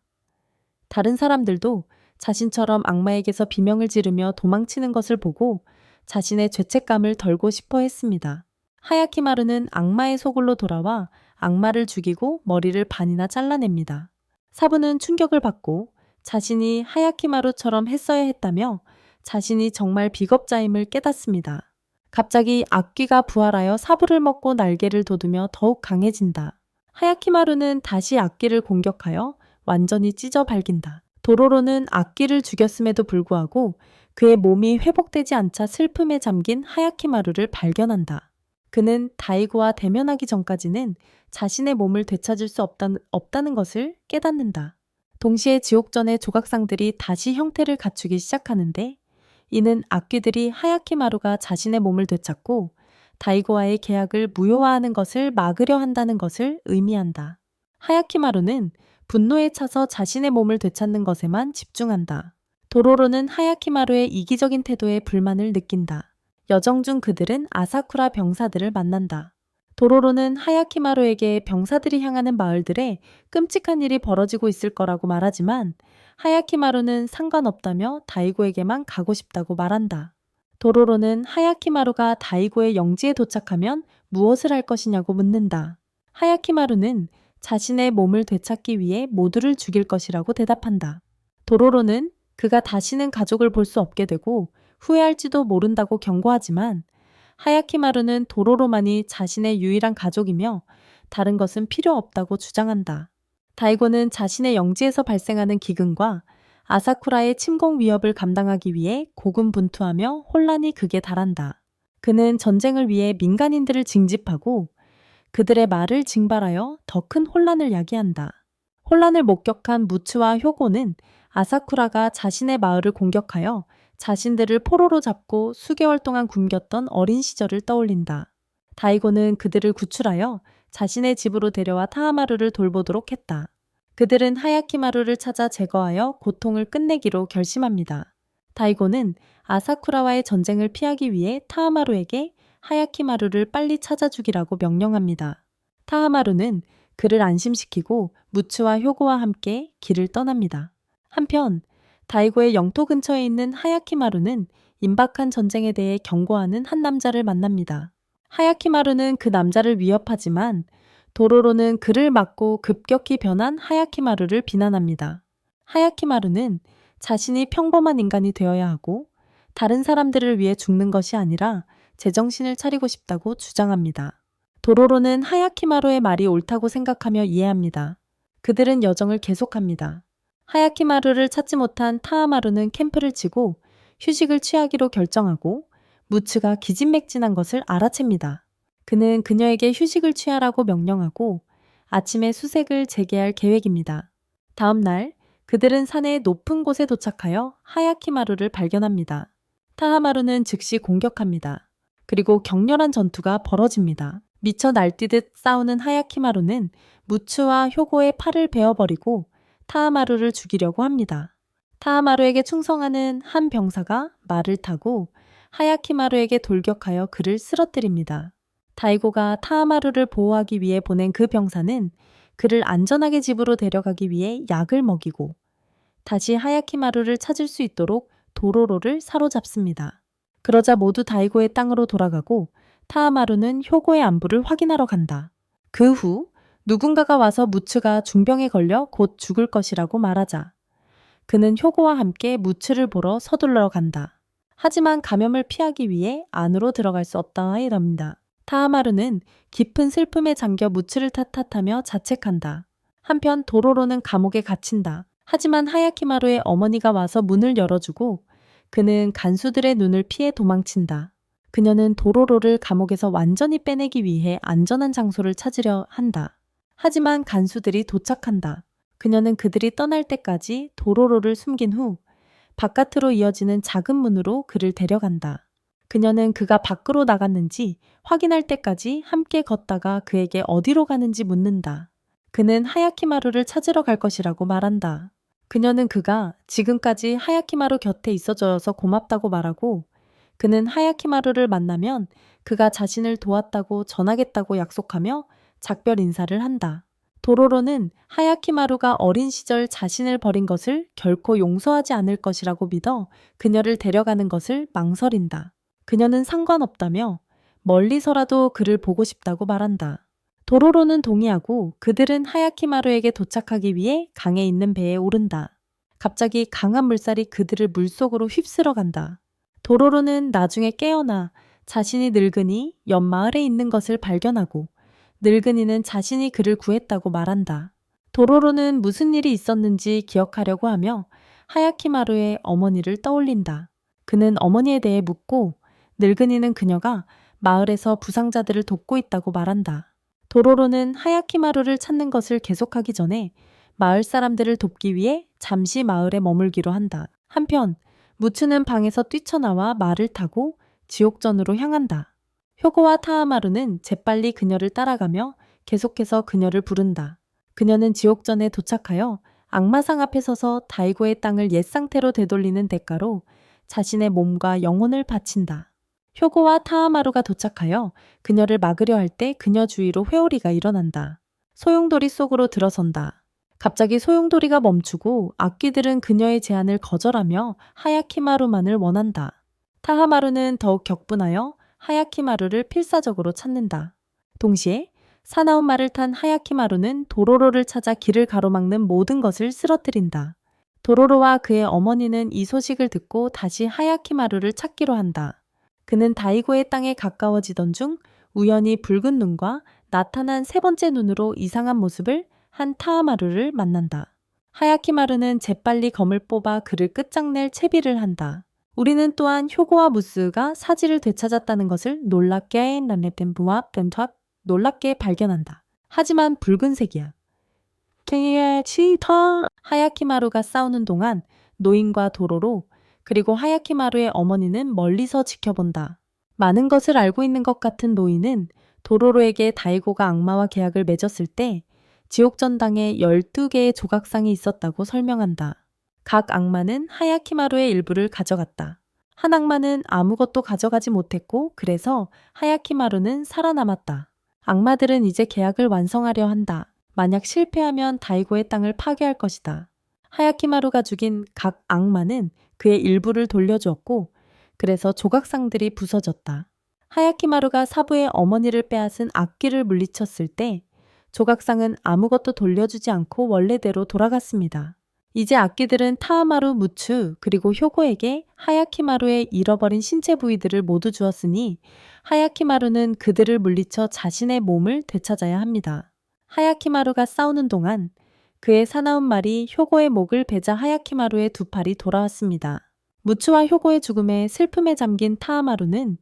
다른 사람들도 자신처럼 악마에게서 비명을 지르며 도망치는 것을 보고 자신의 죄책감을 덜고 싶어 했습니다. 하야키마루는 악마의 소굴로 돌아와 악마를 죽이고 머리를 반이나 잘라냅니다. 사부는 충격을 받고 자신이 하야키마루처럼 했어야 했다며 자신이 정말 비겁자임을 깨닫습니다. 갑자기 악귀가 부활하여 사부를 먹고 날개를 돋우며 더욱 강해진다. 하야키마루는 다시 악귀를 공격하여 완전히 찢어 발긴다. 도로로는 악귀를 죽였음에도 불구하고 그의 몸이 회복되지 않자 슬픔에 잠긴 하야키마루를 발견한다. 그는 다이고와 대면하기 전까지는 자신의 몸을 되찾을 수 없다는 것을 깨닫는다. 동시에 지옥전의 조각상들이 다시 형태를 갖추기 시작하는데 이는 악귀들이 하야키마루가 자신의 몸을 되찾고 다이고와의 계약을 무효화하는 것을 막으려 한다는 것을 의미한다. 하야키마루는 분노에 차서 자신의 몸을 되찾는 것에만 집중한다. 도로로는 하야키마루의 이기적인 태도에 불만을 느낀다. 여정 중 그들은 아사쿠라 병사들을 만난다. 도로로는 하야키마루에게 병사들이 향하는 마을들에 끔찍한 일이 벌어지고 있을 거라고 말하지만 하야키마루는 상관없다며 다이고에게만 가고 싶다고 말한다. 도로로는 하야키마루가 다이고의 영지에 도착하면 무엇을 할 것이냐고 묻는다. 하야키마루는 자신의 몸을 되찾기 위해 모두를 죽일 것이라고 대답한다. 도로로는 그가 다시는 가족을 볼 수 없게 되고 후회할지도 모른다고 경고하지만 하야키마루는 도로로만이 자신의 유일한 가족이며 다른 것은 필요 없다고 주장한다. 다이고는 자신의 영지에서 발생하는 기근과 아사쿠라의 침공 위협을 감당하기 위해 고군분투하며 혼란이 극에 달한다. 그는 전쟁을 위해 민간인들을 징집하고 그들의 말을 징발하여 더 큰 혼란을 야기한다. 혼란을 목격한 무츠와 효고는 아사쿠라가 자신의 마을을 공격하여 자신들을 포로로 잡고 수개월 동안 굶겼던 어린 시절을 떠올린다. 다이고는 그들을 구출하여 자신의 집으로 데려와 타하마루를 돌보도록 했다. 그들은 하야키마루를 찾아 제거하여 고통을 끝내기로 결심합니다. 다이고는 아사쿠라와의 전쟁을 피하기 위해 타하마루에게 하야키마루를 빨리 찾아주기라고 명령합니다. 타하마루는 그를 안심시키고 무츠와 효고와 함께 길을 떠납니다. 한편 다이고의 영토 근처에 있는 하야키마루는 임박한 전쟁에 대해 경고하는 한 남자를 만납니다. 하야키마루는 그 남자를 위협하지만 도로로는 그를 막고 급격히 변한 하야키마루를 비난합니다. 하야키마루는 자신이 평범한 인간이 되어야 하고 다른 사람들을 위해 죽는 것이 아니라 제정신을 차리고 싶다고 주장합니다. 도로로는 하야키마루의 말이 옳다고 생각하며 이해합니다. 그들은 여정을 계속합니다. 하야키마루를 찾지 못한 타하마루는 캠프를 치고 휴식을 취하기로 결정하고 무츠가 기진맥진한 것을 알아챕니다. 그는 그녀에게 휴식을 취하라고 명령하고 아침에 수색을 재개할 계획입니다. 다음 날 그들은 산의 높은 곳에 도착하여 하야키마루를 발견합니다. 타하마루는 즉시 공격합니다. 그리고 격렬한 전투가 벌어집니다. 미쳐 날뛰듯 싸우는 하야키마루는 무츠와 효고의 팔을 베어버리고 타하마루를 죽이려고 합니다. 타하마루에게 충성하는 한 병사가 말을 타고 하야키마루에게 돌격하여 그를 쓰러뜨립니다. 다이고가 타하마루를 보호하기 위해 보낸 그 병사는 그를 안전하게 집으로 데려가기 위해 약을 먹이고 다시 하야키마루를 찾을 수 있도록 도로로를 사로잡습니다. 그러자 모두 다이고의 땅으로 돌아가고 타하마루는 효고의 안부를 확인하러 간다. 그 후 누군가가 와서 무츠가 중병에 걸려 곧 죽을 것이라고 말하자 그는 효고와 함께 무츠를 보러 서둘러 간다. 하지만 감염을 피하기 위해 안으로 들어갈 수 없다 이럽니다. 타하마루는 깊은 슬픔에 잠겨 무츠를 탓하며 자책한다. 한편 도로로는 감옥에 갇힌다. 하지만 하야키마루의 어머니가 와서 문을 열어주고 그는 간수들의 눈을 피해 도망친다. 그녀는 도로로를 감옥에서 완전히 빼내기 위해 안전한 장소를 찾으려 한다. 하지만 간수들이 도착한다. 그녀는 그들이 떠날 때까지 도로로를 숨긴 후 바깥으로 이어지는 작은 문으로 그를 데려간다. 그녀는 그가 밖으로 나갔는지 확인할 때까지 함께 걷다가 그에게 어디로 가는지 묻는다. 그는 하야키마루를 찾으러 갈 것이라고 말한다. 그녀는 그가 지금까지 하야키마루 곁에 있어줘서 고맙다고 말하고 그는 하야키마루를 만나면 그가 자신을 도왔다고 전하겠다고 약속하며 작별 인사를 한다. 도로로는 하야키마루가 어린 시절 자신을 버린 것을 결코 용서하지 않을 것이라고 믿어 그녀를 데려가는 것을 망설인다. 그녀는 상관없다며 멀리서라도 그를 보고 싶다고 말한다. 도로로는 동의하고 그들은 하야키마루에게 도착하기 위해 강에 있는 배에 오른다. 갑자기 강한 물살이 그들을 물속으로 휩쓸어 간다. 도로로는 나중에 깨어나 자신이 늙은이 옆 마을에 있는 것을 발견하고 늙은이는 자신이 그를 구했다고 말한다. 도로로는 무슨 일이 있었는지 기억하려고 하며 하야키마루의 어머니를 떠올린다. 그는 어머니에 대해 묻고 늙은이는 그녀가 마을에서 부상자들을 돕고 있다고 말한다. 도로로는 하야키마루를 찾는 것을 계속하기 전에 마을 사람들을 돕기 위해 잠시 마을에 머물기로 한다. 한편 무츠는 방에서 뛰쳐나와 말을 타고 지옥전으로 향한다. 효고와 타하마루는 재빨리 그녀를 따라가며 계속해서 그녀를 부른다. 그녀는 지옥전에 도착하여 악마상 앞에 서서 다이고의 땅을 옛 상태로 되돌리는 대가로 자신의 몸과 영혼을 바친다. 효고와 타하마루가 도착하여 그녀를 막으려 할 때 그녀 주위로 회오리가 일어난다. 소용돌이 속으로 들어선다. 갑자기 소용돌이가 멈추고 악귀들은 그녀의 제안을 거절하며 하야키마루만을 원한다. 타하마루는 더욱 격분하여 하야키마루를 필사적으로 찾는다. 동시에 사나운 말을 탄 하야키마루는 도로로를 찾아 길을 가로막는 모든 것을 쓰러뜨린다. 도로로와 그의 어머니는 이 소식을 듣고 다시 하야키마루를 찾기로 한다. 그는 다이고의 땅에 가까워지던 중 우연히 붉은 눈과 나타난 세 번째 눈으로 이상한 모습을 한 타하마루를 만난다. 하야키마루는 재빨리 검을 뽑아 그를 끝장낼 채비를 한다. 우리는 또한 효고와 무스가 사지를 되찾았다는 것을 놀랍게 란레템부와 뱀탑 놀랍게 발견한다. 하지만 붉은색이야. 치타 하야키마루가 싸우는 동안 노인과 도로로 그리고 하야키마루의 어머니는 멀리서 지켜본다. 많은 것을 알고 있는 것 같은 노인은 도로로에게 다이고가 악마와 계약을 맺었을 때 지옥전당에 12개의 조각상이 있었다고 설명한다. 각 악마는 하야키마루의 일부를 가져갔다. 한 악마는 아무것도 가져가지 못했고 그래서 하야키마루는 살아남았다. 악마들은 이제 계약을 완성하려 한다. 만약 실패하면 다이고의 땅을 파괴할 것이다. 하야키마루가 죽인 각 악마는 그의 일부를 돌려주었고 그래서 조각상들이 부서졌다. 하야키마루가 사부의 어머니를 빼앗은 악귀를 물리쳤을 때 조각상은 아무것도 돌려주지 않고 원래대로 돌아갔습니다. 이제 악귀들은 타하마루, 무추 그리고 효고에게 하야키마루의 잃어버린 신체 부위들을 모두 주었으니 하야키마루는 그들을 물리쳐 자신의 몸을 되찾아야 합니다. 하야키마루가 싸우는 동안 그의 사나운 말이 효고의 목을 베자 하야키마루의 두 팔이 돌아왔습니다. 무추와 효고의 죽음에 슬픔에 잠긴 타하마루는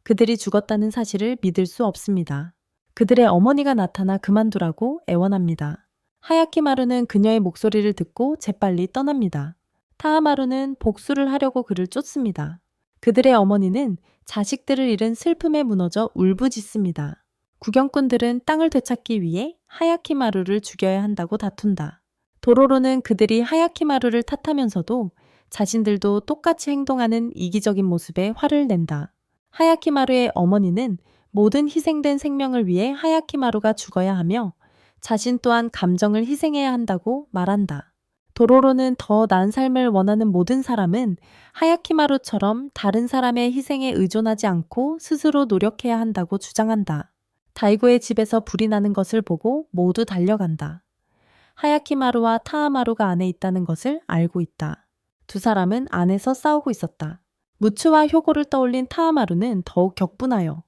그들이 죽었다는 사실을 믿을 수 없습니다. 그들의 어머니가 나타나 그만두라고 애원합니다. 하야키마루는 그녀의 목소리를 듣고 재빨리 떠납니다. 타하마루는 복수를 하려고 그를 쫓습니다. 그들의 어머니는 자식들을 잃은 슬픔에 무너져 울부짖습니다. 구경꾼들은 땅을 되찾기 위해 하야키마루를 죽여야 한다고 다툰다. 도로로는 그들이 하야키마루를 탓하면서도 자신들도 똑같이 행동하는 이기적인 모습에 화를 낸다. 하야키마루의 어머니는 모든 희생된 생명을 위해 하야키마루가 죽어야 하며 자신 또한 감정을 희생해야 한다고 말한다. 도로로는 더 나은 삶을 원하는 모든 사람은 하야키마루처럼 다른 사람의 희생에 의존하지 않고 스스로 노력해야 한다고 주장한다. 다이고의 집에서 불이 나는 것을 보고 모두 달려간다. 하야키마루와 타하마루가 안에 있다는 것을 알고 있다. 두 사람은 안에서 싸우고 있었다. 무추와 효고를 떠올린 타하마루는 더욱 격분하여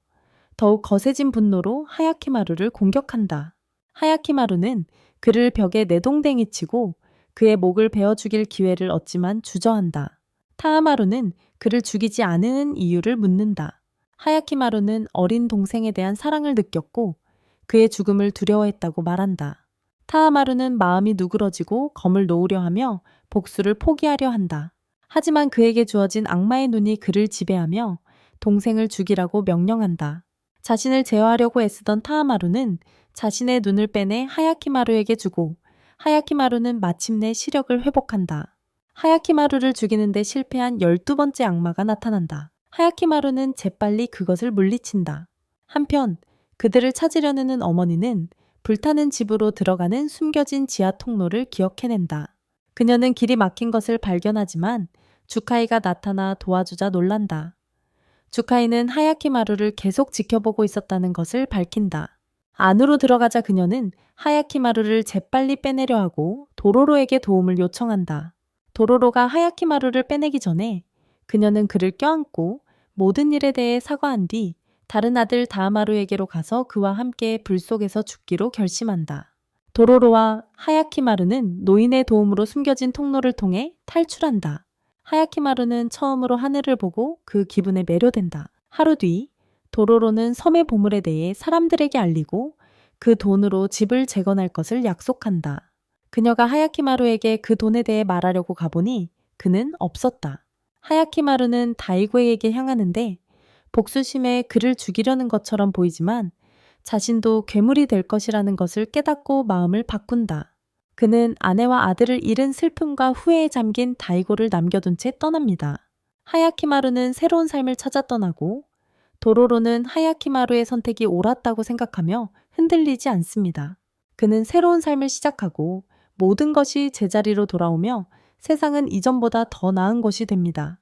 더욱 거세진 분노로 하야키마루를 공격한다. 하야키마루는 그를 벽에 내동댕이 치고 그의 목을 베어 죽일 기회를 얻지만 주저한다. 타하마루는 그를 죽이지 않은 이유를 묻는다. 하야키마루는 어린 동생에 대한 사랑을 느꼈고 그의 죽음을 두려워했다고 말한다. 타하마루는 마음이 누그러지고 검을 놓으려 하며 복수를 포기하려 한다. 하지만 그에게 주어진 악마의 눈이 그를 지배하며 동생을 죽이라고 명령한다. 자신을 제어하려고 애쓰던 타하마루는 자신의 눈을 빼내 하야키마루에게 주고 하야키마루는 마침내 시력을 회복한다. 하야키마루를 죽이는데 실패한 12번째 악마가 나타난다. 하야키마루는 재빨리 그것을 물리친다. 한편 그들을 찾으려는 어머니는 불타는 집으로 들어가는 숨겨진 지하 통로를 기억해낸다. 그녀는 길이 막힌 것을 발견하지만 주카이가 나타나 도와주자 놀란다. 주카이는 하야키마루를 계속 지켜보고 있었다는 것을 밝힌다. 안으로 들어가자 그녀는 하야키마루를 재빨리 빼내려 하고 도로로에게 도움을 요청한다. 도로로가 하야키마루를 빼내기 전에 그녀는 그를 껴안고 모든 일에 대해 사과한 뒤 다른 아들 다하마루에게로 가서 그와 함께 불 속에서 죽기로 결심한다. 도로로와 하야키마루는 노인의 도움으로 숨겨진 통로를 통해 탈출한다. 하야키마루는 처음으로 하늘을 보고 그 기분에 매료된다. 하루 뒤 도로로는 섬의 보물에 대해 사람들에게 알리고 그 돈으로 집을 재건할 것을 약속한다. 그녀가 하야키마루에게 그 돈에 대해 말하려고 가보니 그는 없었다. 하야키마루는 다이고에게 향하는데 복수심에 그를 죽이려는 것처럼 보이지만 자신도 괴물이 될 것이라는 것을 깨닫고 마음을 바꾼다. 그는 아내와 아들을 잃은 슬픔과 후회에 잠긴 다이고를 남겨둔 채 떠납니다. 하야키마루는 새로운 삶을 찾아 떠나고 도로로는 하야키마루의 선택이 옳았다고 생각하며 흔들리지 않습니다. 그는 새로운 삶을 시작하고 모든 것이 제자리로 돌아오며 세상은 이전보다 더 나은 것이 됩니다.